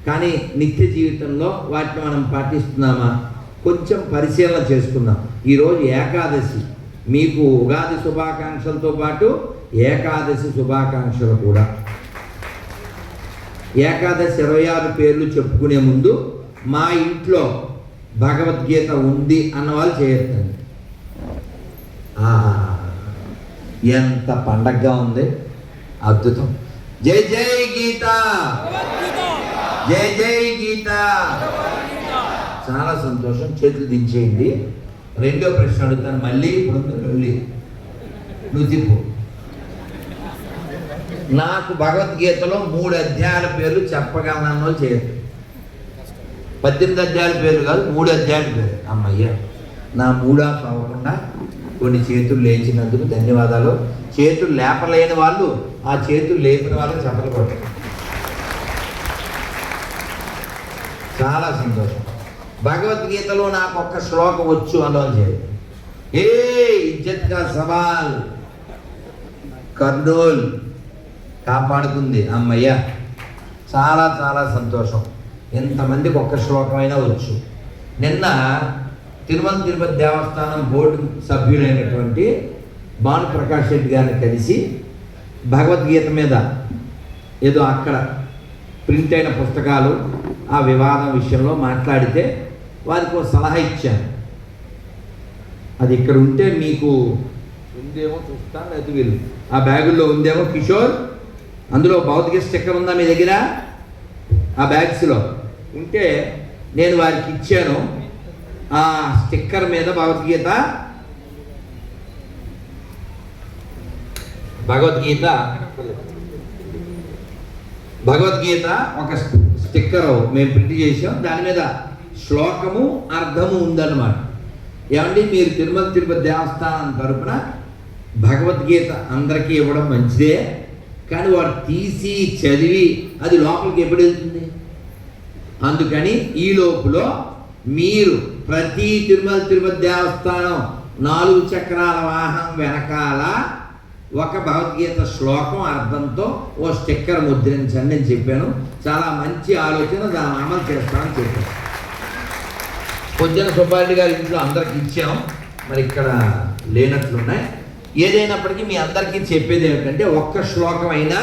Speaker 3: కానీ నిత్య జీవితంలో వాటిని మనం పాటిస్తున్నామా? కొంచెం పరిశీలన చేసుకుందాం. ఈరోజు ఏకాదశి. మీకు ఉగాది శుభాకాంక్షలతో పాటు ఏకాదశి శుభాకాంక్షలు కూడా. ఏకాదశి 26 పేర్లు చెప్పుకునే ముందు మా ఇంట్లో భగవద్గీత ఉంది అన్న వాళ్ళు చేయొద్దండి. ఎంత పండగగా ఉంది, అద్భుతం. జై జై గీత, జై జై గీత. చాలా సంతోషం. చేతులు దించేయండి. రెండో ప్రశ్న అడుగుతాను. మళ్ళీ వెళ్ళి నువ్వు తిప్పు. నాకు భగవద్గీతలో 3 అధ్యాయాల పేర్లు చెప్పగలనన్న వాళ్ళు చేయదు. 18 అధ్యాయాల పేర్లు కాదు, 3 అధ్యాయాల పేరు. అమ్మయ్య, నా మూడా అవ్వకుండా కొన్ని చేతులు లేచినందుకు ధన్యవాదాలు. చేతులు లేపలేని వాళ్ళు ఆ చేతులు లేపిన వాళ్ళకి చెప్పలు కొట్టారు. చాలా సంతోషం. భగవద్గీతలో నాకు ఒక్క శ్లోకం వచ్చు అన్నోళ్ళు చేయదు. ఏ ఇజ్జత్ కా సవాల్, కర్నూల్ కాపాడుకుంది. అమ్మయ్య, చాలా చాలా సంతోషం. ఎంతమందికి ఒక్క శ్లోకమైనా వచ్చు. నిన్న తిరుమల తిరుపతి దేవస్థానం బోర్డు సభ్యులైనటువంటి భానుప్రకాష్ రెడ్డి గారిని కలిసి భగవద్గీత మీద ఏదో అక్కడ ప్రింట్ అయిన పుస్తకాలు ఆ వివాదం విషయంలో మాట్లాడితే వారికి ఒక సలహా ఇచ్చాను. అది ఇక్కడ ఉంటే మీకు ఉందేమో చూస్తాను, అది వీళ్ళు ఆ బ్యాగుల్లో ఉందేమో. కిషోర్, అందులో భౌతిక స్టిక్కర్ ఉందా మీ దగ్గర? ఆ బ్యాగ్స్లో ఉంటే నేను వారికి ఇచ్చాను. ఆ స్టిక్కర్ మీద భగవద్గీత ఒక స్టిక్కర్ మేము ప్రింట్ చేసాం. దాని మీద శ్లోకము, అర్థము ఉందన్నమాట. ఏమండి, మీరు తిరుమల తిరుపతి దేవస్థానం తరపున భగవద్గీత అందరికీ ఇవ్వడం మంచిదే, కానీ వాడు తీసి చదివి అది లోపలికి ఎప్పుడు వెళ్తుంది? అందుకని ఈ లోపులో మీరు ప్రతి తిరుపతి దేవస్థానం 4 చక్రాల వాహనం వెనకాల ఒక భగవద్గీత శ్లోకం అర్థంతో ఓ స్టిక్కర్ ముద్రించండి నేను చెప్పాను. చాలా మంచి ఆలోచన, దాన్ని అమలు చేస్తామని చెప్పాను. పొద్దున సుబ్బారెడ్డి గారి ఇంట్లో అందరికి ఇచ్చాం, మరి ఇక్కడ లేనట్లున్నాయి. ఏదైనప్పటికీ మీ అందరికీ చెప్పేది ఏమిటంటే ఒక్క శ్లోకం అయినా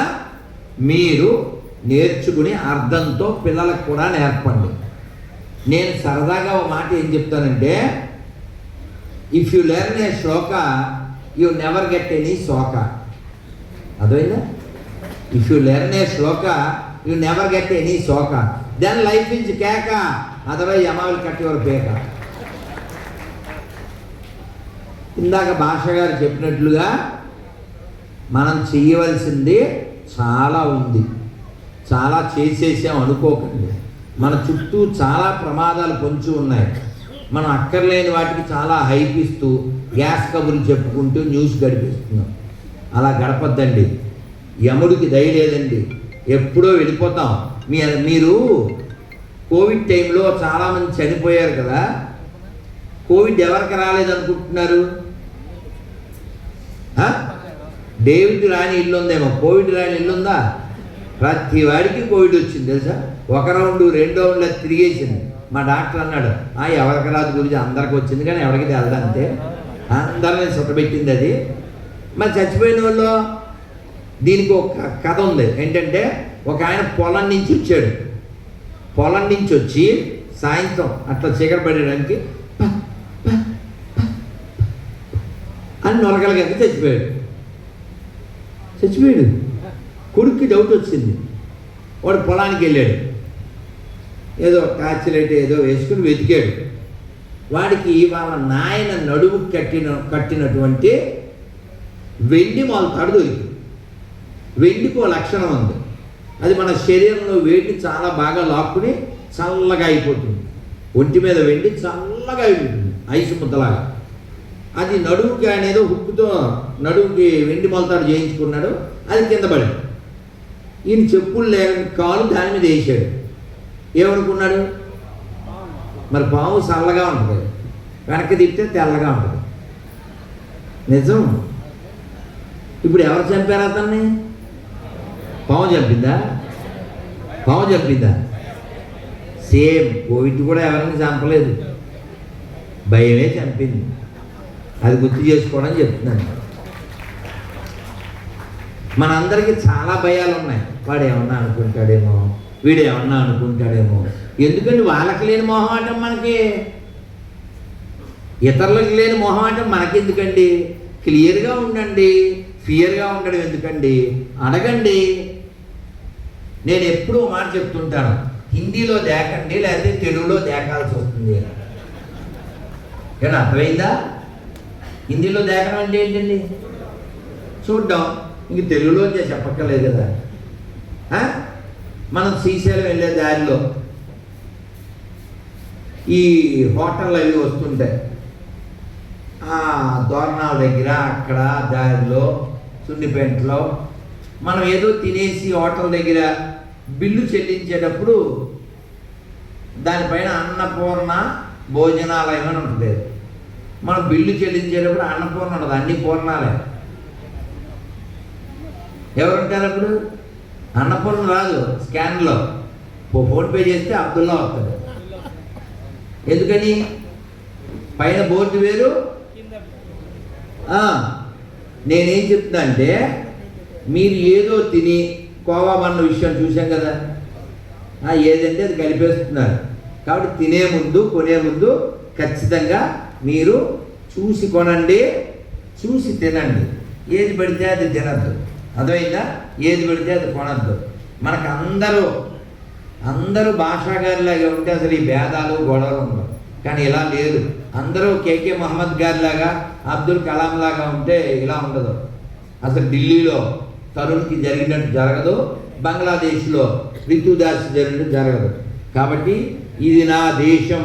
Speaker 3: మీరు నేర్చుకుని అర్థంతో పిల్లలకు కూడా నేర్పండి. నేను సరదాగా ఒక మాట ఏం చెప్తానంటే, if you learn A Shloka you never get any శోక. అర్థమైందా? If you learn A Shloka you never get any శోక, దెన్ లైఫ్ ఇస్ కేక, అదర్వైజ్ యమావిల్ కట్ యువర్ పేక. ఇందాక భాష గారు చెప్పినట్లుగా మనం చేయవలసింది చాలా ఉంది, చాలా చేసేసాం అనుకోకండి. మన చుట్టూ చాలా ప్రమాదాలు పొంచి ఉన్నాయి. మనం అక్కర్లేని వాటికి చాలా హైప్ ఇస్తూ గ్యాస్ కబుర్లు చెప్పుకుంటూ న్యూస్ గడిపిస్తున్నాం. అలా గడపద్దండి. యముడికి దయ లేదండి, ఎప్పుడో వెళ్ళిపోతాం. మీరు కోవిడ్ టైంలో చాలామంది చనిపోయారు కదా. కోవిడ్ ఎవరికి రాలేదనుకుంటున్నారు? డేవిడ్ రాని ఇల్లు ఉందేమో, కోవిడ్ రాని ఇల్లు ఉందా? ప్రతి వాడికి కోవిడ్ వచ్చింది తెలుసా. 1 రౌండ్ 2 రౌండ్లు తిరిగేసింది. మా డాక్టర్ అన్నాడు, ఎవరికి రాదు గురించి అందరికి వచ్చింది కానీ ఎవరికి తెలదంతే, అందరినీ సుట్టబెట్టింది అది. మరి చచ్చిపోయిన వాళ్ళు దీనికి ఒక కథ ఉంది. ఏంటంటే ఒక ఆయన పొలం నుంచి వచ్చాడు. పొలం నుంచి వచ్చి సాయంత్రం అట్లా చీకటి పడడానికి అని నొరకలకి చచ్చిపోయాడు. కొడుక్కి డౌట్ వచ్చింది. వాడు పొలానికి వెళ్ళాడు, ఏదో టార్చ్ లైట్ ఏదో వేసుకుని వెతికాడు. వాడికి వాళ్ళ నాయన నడుము కట్టినటువంటి వెండి మొలతాడు దొరికింది. వెండికి ఓ లక్షణం ఉంది, అది మన శరీరంలో వేడి చాలా బాగా లాక్కుని చల్లగా అయిపోతుంది. ఒంటి మీద వెండి చల్లగా అయిపోతుంది, ఐసు ముద్దలాగా. అది నడుముకి ఆయన ఏదో హుక్కుతో నడుముకి వెండి మొలతాడు చేయించుకున్నాడు, అది కింద పడింది. ఈయన చెప్పులు లేని కాలు దాని మీద వేసాడు. ఏమనుకున్నాడు? మరి పాము చల్లగా ఉంటుంది, వెనక్కి తిప్పితే తెల్లగా ఉంటుంది. నిజం. ఇప్పుడు ఎవరు చంపారు అతన్ని? పాము చంపిందా? పాము చంపిందా? సేమ్. కోవిడ్ కూడా ఎవరిని చంపలేదు, భయమే చంపింది. అది గుర్తు చేసుకోవడం చెప్తున్నాను. మనందరికీ చాలా భయాలు ఉన్నాయి. వాడు ఏమన్నా అనుకుంటాడేమో, వీడు ఏమన్నా అనుకుంటాడేమో. ఎందుకంటే వాళ్ళకి లేని మొహమాటం మనకి, ఇతరులకు లేని మొహమాటం మనకెందుకండి? క్లియర్గా ఉండండి, ఫియర్గా ఉండడం ఎందుకండి? అడగండి. నేను ఎప్పుడూ మాట చెప్తుంటాను, హిందీలో దేకండి, లేకపోతే తెలుగులో దేకాల్సి వస్తుంది. ఏమన్నా అర్థమైందా? హిందీలో దేకడం అంటే ఏంటండి? చూడ్డం. ఇంక తెలుగులో చెప్పక్కర్లేదు కదా. మనం శ్రీశైలం వెళ్ళే దారిలో ఈ హోటళ్ళు అవి వస్తుంటాయి. దోరణాల దగ్గర అక్కడ దారిలో సున్నిపెంటలో మనం ఏదో తినేసి హోటల్ దగ్గర బిల్లు చెల్లించేటప్పుడు దానిపైన అన్నపూర్ణ భోజనాలయం అని ఉంటుంది. మనం బిల్లు చెల్లించేటప్పుడు అన్నపూర్ణ ఉండదు, అన్ని పూర్ణాలే. ఎవరుంటారు అప్పుడు? అన్నపూర్ణ రాదు. స్కాన్లో ఫోన్పే చేస్తే అబ్దుల్లా వస్తాడు. ఎందుకని? పైన బోర్డు వేరు. నేనేం చెప్తున్నా అంటే, మీరు ఏదో తిని కోవా అన్న విషయం చూసాం కదా, ఏదంటే అది కలిపేస్తున్నారు. కాబట్టి తినే ముందు కొనే ముందు ఖచ్చితంగా మీరు చూసి కొనండి, చూసి తినండి. ఏది పడితే అది తినద్దు. అర్థమైందా? ఏది పడితే అది కొనద్దు. మనకు అందరూ భాషాగారిలాగా ఉంటే అసలు ఈ భేదాలు గొడవలు ఉండవు. కానీ ఇలా లేదు. అందరూ కేకే మహమ్మద్ గారిలాగా, అబ్దుల్ కలాం లాగా ఉంటే ఇలా ఉండదు. అసలు ఢిల్లీలో తరుణ్కి జరిగినట్టు జరగదు, బంగ్లాదేశ్లో రితుదాస్ జరిగినట్టు జరగదు. కాబట్టి ఇది నా దేశం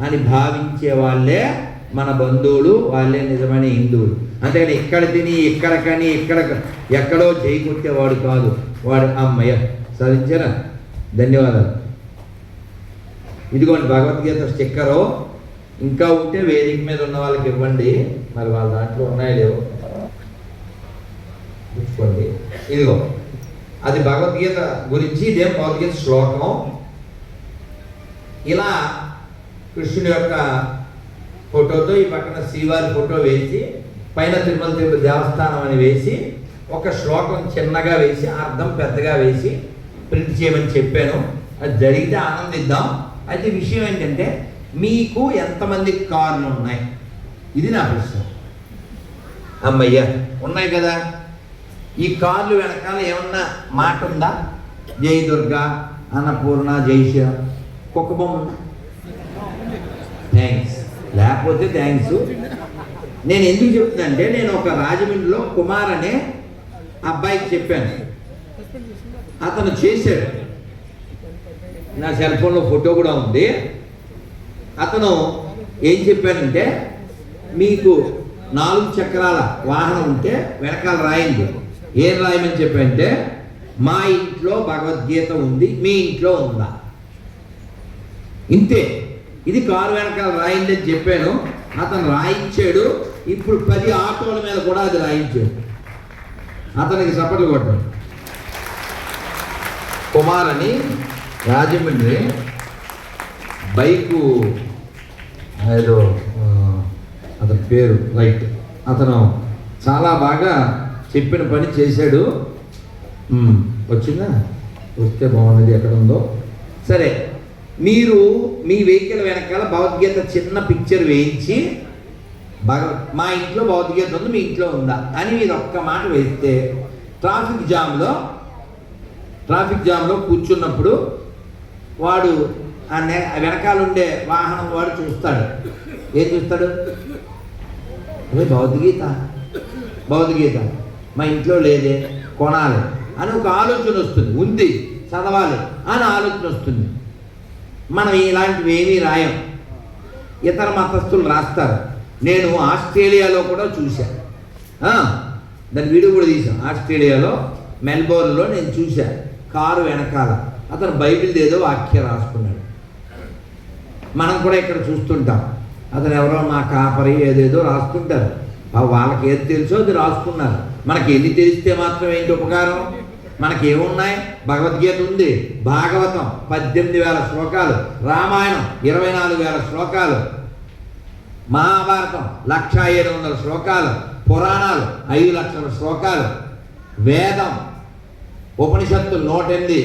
Speaker 3: అని భావించే వాళ్ళే మన బంధువులు, వాళ్ళే నిజమైన హిందువులు. అంతేగాని ఇక్కడ తిని ఇక్కడ కానీ ఎక్కడో చేయి కొట్టేవాడు కాదు వాడు. అమ్మయ్య సాధించారా? ధన్యవాదాలు. ఇదిగోండి భగవద్గీత స్టిక్కరు. ఇంకా ఉంటే వేదిక మీద ఉన్న వాళ్ళకి ఇవ్వండి. మరి వాళ్ళ దాంట్లో ఉన్నాయో లేవు చూసుకోండి. ఇదిగో అది భగవద్గీత గురించి, ఇదే భగవద్గీత శ్లోకం. ఇలా కృష్ణుడి యొక్క ఫోటోతో ఈ పక్కన శ్రీవారి ఫోటో వేసి, పైన తిరుమల తిరుపతి దేవస్థానం అని వేసి, ఒక శ్లోకం చిన్నగా వేసి అర్థం పెద్దగా వేసి ప్రింట్ చేయమని చెప్పాను. అది జరిగితే ఆనందిద్దాం. అయితే విషయం ఏంటంటే, మీకు ఎంతమంది కార్లు ఉన్నాయి? ఇది నా ప్రశ్న. అమ్మయ్య ఉన్నాయి కదా. ఈ కార్లు వెనకాల ఏమన్నా మాట ఉందా? జై దుర్గా, అన్నపూర్ణ, జై శ్రీరామ్, కుక్క బొమ్మ ఉందా? థ్యాంక్స్. లేకపోతే థ్యాంక్స్. నేను ఎందుకు చెప్తున్నానంటే, నేను ఒక రాజమండ్రిలో కుమార్ అనే అబ్బాయికి చెప్పాను. అతను చేశాడు. నా సెల్ ఫోన్లో ఫోటో కూడా ఉంది. అతను ఏం చెప్పానంటే, మీకు 4 చక్రాల వాహనం ఉంటే వెనకాల రాయండి. ఏం రాయమని చెప్పంటే, మా ఇంట్లో భగవద్గీత ఉంది, మీ ఇంట్లో ఉందా? ఇంతే. ఇది కారు వెనకాల రాయింది అని చెప్పాను. అతను రాయించాడు. ఇప్పుడు 10 ఆటోల మీద కూడా అది రాయించాడు. అతనికి చప్పట్లు కొట్టాడు. కుమార్ అని రాజమండ్రి, బైకు ఏదో అతని పేరు రైట్. అతను చాలా బాగా చెప్పిన పని చేశాడు. వచ్చిందా? వస్తే బాగున్నది. ఎక్కడ ఉందో సరే. మీరు మీ వెహికల్ వెనకాల భగవద్గీత చిన్న పిక్చర్ వేయించి, మా ఇంట్లో భగవద్గీత ఉంది, మీ ఇంట్లో ఉందా అని మీరు ఒక్క మాట వేస్తే, ట్రాఫిక్ జామ్లో కూర్చున్నప్పుడు వాడు వెనకాల ఉండే వాహనం వాడు చూస్తాడు. ఏం చూస్తాడు? అదే భగవద్గీత మా ఇంట్లో లేదే, కొనాలి అని ఒక ఆలోచన వస్తుంది. ఉంది, చదవాలి అని ఆలోచన వస్తుంది. మనం ఇలాంటివి ఏమీ రాయం. ఇతర మతస్థులు రాస్తారు. నేను ఆస్ట్రేలియాలో కూడా చూశాను. దాని వీడియో కూడా తీసాను. ఆస్ట్రేలియాలో మెల్బోర్న్లో నేను చూశాను. కారు వెనకాల అతను బైబిల్ ఏదో వాక్యం రాసుకున్నాడు. మనం కూడా ఇక్కడ చూస్తుంటాం. అతను ఎవరో మా కాపరి ఏదేదో రాస్తుంటారు. వాళ్ళకి ఏది తెలుసో అది రాసుకున్నారు. మనకి ఎన్ని తెలిస్తే మాత్రం ఏంటి ఉపకారం? మనకి ఏమున్నాయి? భగవద్గీత ఉంది, భాగవతం 18,000 శ్లోకాలు, రామాయణం 24,000 శ్లోకాలు, మహాభారతం 1,700 శ్లోకాలు, పురాణాలు 5,00,000 శ్లోకాలు, వేదం ఉపనిషత్తులు 108.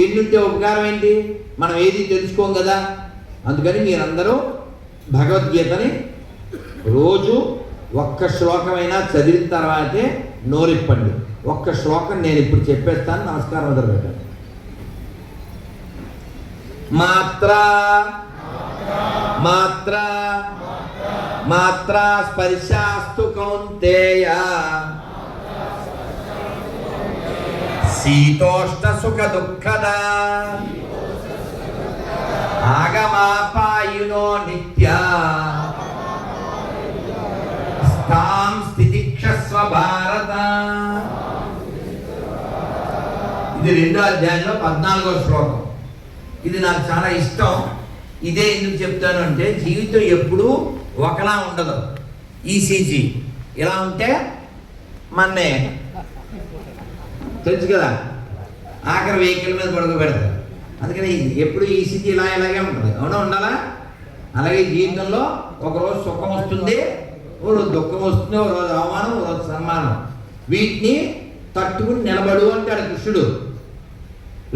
Speaker 3: ఎన్నుంటే ఉపకారం ఏంటి? మనం ఏది తెలుసుకోం కదా. అందుకని మీరందరూ భగవద్గీతని రోజు ఒక్క శ్లోకమైనా చదివిన తర్వాతే నోరిప్పండి. ఒక్క శ్లోకం నేను ఇప్పుడు చెప్పేస్తాను. నమస్కారం మొదలుపెట్టండి. మాత్రా స్పర్శాస్తు కౌంతేయ శీతోష్ణ సుఖ దుఃఖద ఆగమాపాయునో నిత్య స్థాం స్థితిక్షస్వ భారత. ఇది 2వ అధ్యాయంలో 14వ శ్లోకం. ఇది నాకు చాలా ఇష్టం. ఇదే ఎందుకు చెప్తాను అంటే, జీవితం ఎప్పుడూ ఒకలా ఉండదు. ఈసీజీ ఇలా ఉంటే మన్నే తెలుసు కదా, ఆఖరి వెహికల్ మీద పడుకోబెడతారు. అందుకని ఎప్పుడు ఈసీజీ ఇలాగే ఉంటుంది. అవునా? ఉండాలా? అలాగే జీవితంలో ఒకరోజు సుఖం వస్తుంది, ఓ రోజు దుఃఖం వస్తుంది, ఓ రోజు అవమానం, ఓ రోజు సన్మానం. వీటిని తట్టుకుని నిలబడు అంటాడు కృష్ణుడు.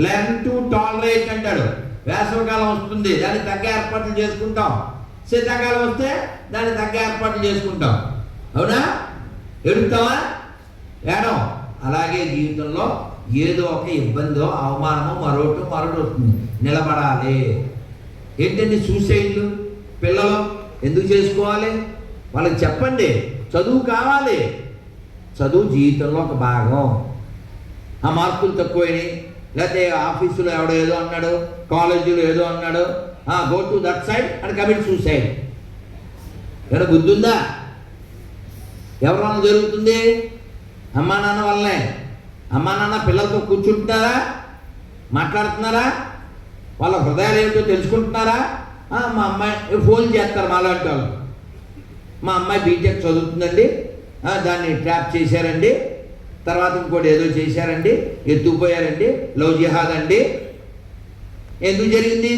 Speaker 3: లెర్న్ టు టాలరేట్ అంటాడు. వేసవికాలం వస్తుంది, దానికి తగ్గ ఏర్పాట్లు చేసుకుంటాం. శీతాకాలం వస్తే దానికి తగ్గ ఏర్పాట్లు చేసుకుంటాం. అవునా? ఎడుతావా? ఏడం. అలాగే జీవితంలో ఏదో ఒక ఇబ్బందో, అవమానమో, మరొకటి వస్తుంది. నిలబడాలి. ఏంటంటే సూసైడ్లు పిల్లలు ఎందుకు చేసుకోవాలి? వాళ్ళకి చెప్పండి, చదువు కావాలి. చదువు జీవితంలో ఒక భాగం. ఆ మార్కులు తక్కువైనాయి, లేకపోతే ఆఫీసులో ఎవడో ఏదో అన్నాడు, కాలేజీలో ఏదో అన్నాడు, go to that side and commit suicide. ఏమైనా బుద్ధి ఉందా? ఎవరన్నా జరుగుతుంది? అమ్మా నాన్న వల్లనే. అమ్మా నాన్న పిల్లలతో కూర్చుంటున్నారా? మాట్లాడుతున్నారా? వాళ్ళ హృదయాలు ఏమిటో తెలుసుకుంటున్నారా? మా అమ్మాయి ఫోన్ చేస్తారు మాలాంటి వాళ్ళు. మా అమ్మాయి బీటెక్ చదువుతుందండి, దాన్ని ట్రాప్ చేశారండి, తర్వాత ఇంకోటి ఏదో చేశారండి, ఎత్తుకుపోయారండి, లవ్ జిహాద్ అండి. ఎందుకు జరిగింది?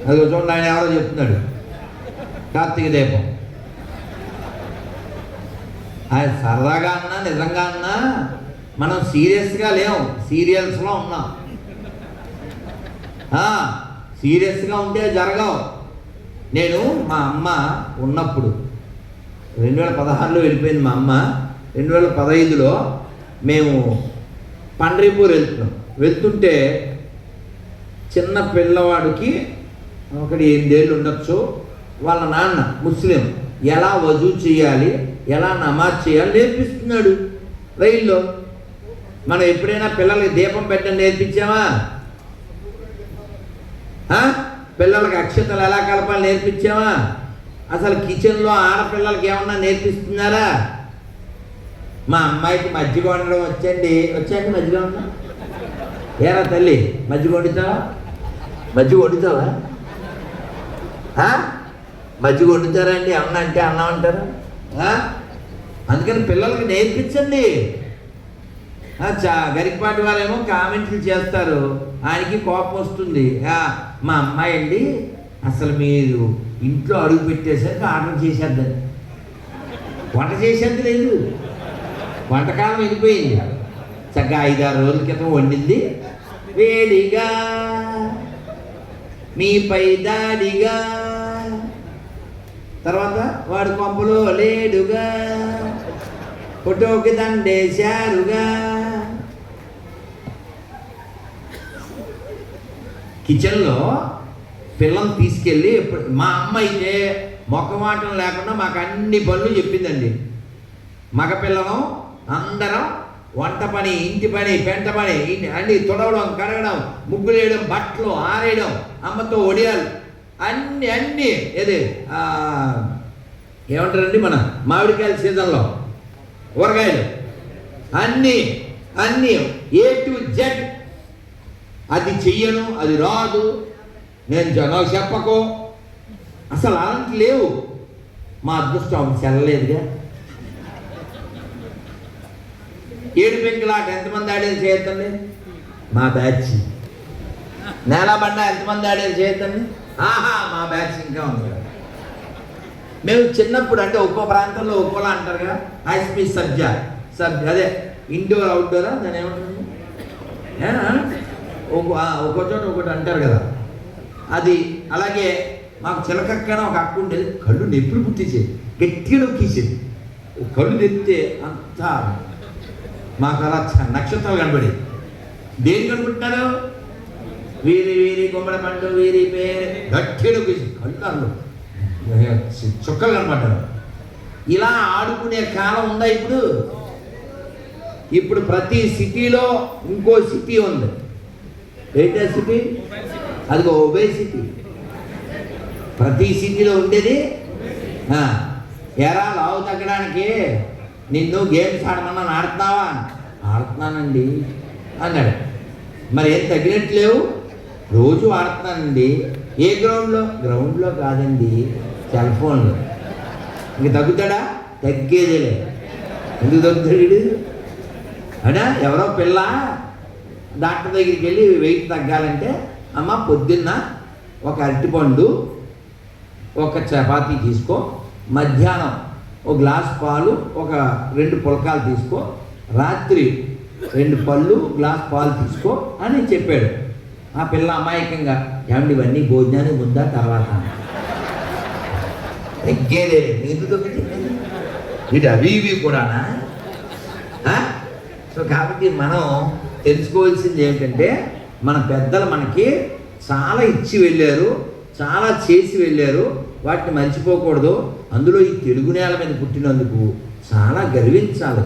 Speaker 3: అది చూడండి, ఆయన ఎవరో చెప్తున్నాడు, కార్తీక దీపం. ఆయన సరదాగా అన్నా నిజంగా అన్నా మనం సీరియస్గా లేవు, సీరియల్స్లో ఉన్నాం. సీరియస్గా ఉంటే జరగవు. నేను మా అమ్మ ఉన్నప్పుడు 2016లో వెళ్ళిపోయింది మా అమ్మ. 2015లో మేము పండ్రీపూర్ వెళ్తుంటే చిన్న పిల్లవాడికి ఒకటి 8 ఏళ్ళు ఉండొచ్చు, వాళ్ళ నాన్న ముస్లిం, ఎలా వజూ చేయాలి, ఎలా నమాజ్ చేయాలి నేర్పిస్తున్నాడు రైల్లో. మనం ఎప్పుడైనా పిల్లలకి దీపం పెట్టడం నేర్పించామా? పిల్లలకి అక్షతలు ఎలా కలపాలి నేర్పించామా? అసలు కిచెన్లో ఆడపిల్లలకి ఏమన్నా నేర్పిస్తున్నారా? మా అమ్మాయికి మజ్జిగ వండడం వచ్చండి మజ్జిగ వండ. ఏరా తల్లి, మజ్జిగ వండుతావా? మజ్జిగ వండుతావా? మజ్జిగ వండుతారా అండి? అన్న అంటే అన్నం అంటారా? అందుకని పిల్లలకి నేర్పించండి. గరికపాటి వాళ్ళేమో కామెంట్లు చేస్తారు, ఆయనకి కోపం వస్తుంది. మా అమ్మాయి అండి అసలు మీరు ఇంట్లో అడుగు పెట్టేసరికి ఆర్డర్ చేసేద్దండి, వంట చేసేది లేదు. వంటకాలం వెళ్ళిపోయింది, చక్కగా 5-6 రోజుల క్రితం వండింది. వేడిగా మీపై దాడిగా, తర్వాత వాడు కొంపలో లేడుగా, ఫోటోకి దండేశారుగా. కిచెన్లో పిల్లల్ని తీసుకెళ్ళి మా అమ్మ అయితే మొక్కమాటం లేకుండా మాకు అన్ని పనులు చెప్పిందండి. మగపిల్లలం అందరం వంట పని, ఇంటి పని, పెంట పని అన్నీ తుడవడం, కడగడం, ముగ్గులు వేయడం, బట్టలు ఆరేయడం, అమ్మతో ఒడియాలు అన్నీ ఏది ఏమంటారండి మన మామిడికాయల సీజన్లో ఊరగాయలు అన్నీ A to Z. అది చెయ్యను, అది రాదు, నేను జనం చెప్పకు, అసలు అలాంటి లేవు. మా అదృష్టం చెల్లలేదుగా. 7 పెంకులాట ఎంతమంది ఆడేది చేయొద్దండి? మా బ్యాచ్. నేలబండ ఎంతమంది ఆడేది చేయొద్దండి? మా బ్యాచ్ ఇంకా ఉంది కదా. మేము చిన్నప్పుడు అంటే ఒక్కో ప్రాంతంలో ఒక్కోలా అంటారు కదా, హైస్పీ సబ్జా అదే ఇండోర్ అవుట్డోరా దాని ఏమంటారు, ఒక్కో చోట ఒకటి అంటారు కదా. అది అలాగే మాకు చిలకక్కన ఒక అక్క ఉండేది, కళ్ళు నెప్పులు పుట్టించేది, గట్టిగా నొక్కేసేది. కళ్ళు తెప్పితే అంతా మాకు అలా నక్షత్రాలు కనబడేది. దేనికి అనుకుంటున్నారు? వీరి గుమ్మడి పండు వీరి పేరు గట్టిగా నొక్కేసి కళ్ళు చుక్కలు కనబడ్డారు. ఇలా ఆడుకునే కాలం ఉందా ఇప్పుడు? ఇప్పుడు ప్రతి సిటీలో ఇంకో సిటీ ఉంది. ఏంటో సిటీ? అదిగో ఒబేసిటీ. ప్రతి సిటీలో ఉండేది. ఎరా లావు తగ్గడానికి నిన్ను గేమ్స్ ఆడమన్నా ఆడుతున్నావా? ఆడుతున్నానండి అన్నాడు. మరి ఏం తగ్గినట్లేవు? రోజు ఆడుతున్నానండి. ఏ గ్రౌండ్లో కాదండి, సెల్ ఫోన్లో. ఇంక తగ్గుతాడా? తగ్గేదేలే. ఎందుకు తగ్గుతాడు? అడా ఎవరో పిల్ల డాక్టర్ దగ్గరికి వెళ్ళి వెయిట్ తగ్గాలంటే, అమ్మ పొద్దున్న ఒక అరటిపండు, ఒక చపాతీ తీసుకో, మధ్యాహ్నం ఒక గ్లాస్ పాలు, ఒక 2 పుల్కాలు తీసుకో, రాత్రి 2 పళ్ళు, గ్లాస్ పాలు తీసుకో అని చెప్పాడు. ఆ పిల్ల అమాయకంగా, ఏమండి ఇవన్నీ భోజనానికి ముందా తర్వాత? ఎక్కేదే ఇటు అవి ఇవి కూడానా? సో కాబట్టి మనం తెలుసుకోవాల్సింది ఏంటంటే, మన పెద్దలు మనకి చాలా ఇచ్చి వెళ్ళారు, చాలా చేసి వెళ్ళారు, వాటిని మర్చిపోకూడదు. అందులో ఈ తెలుగు నేల మీద పుట్టినందుకు చాలా గర్వించాలి.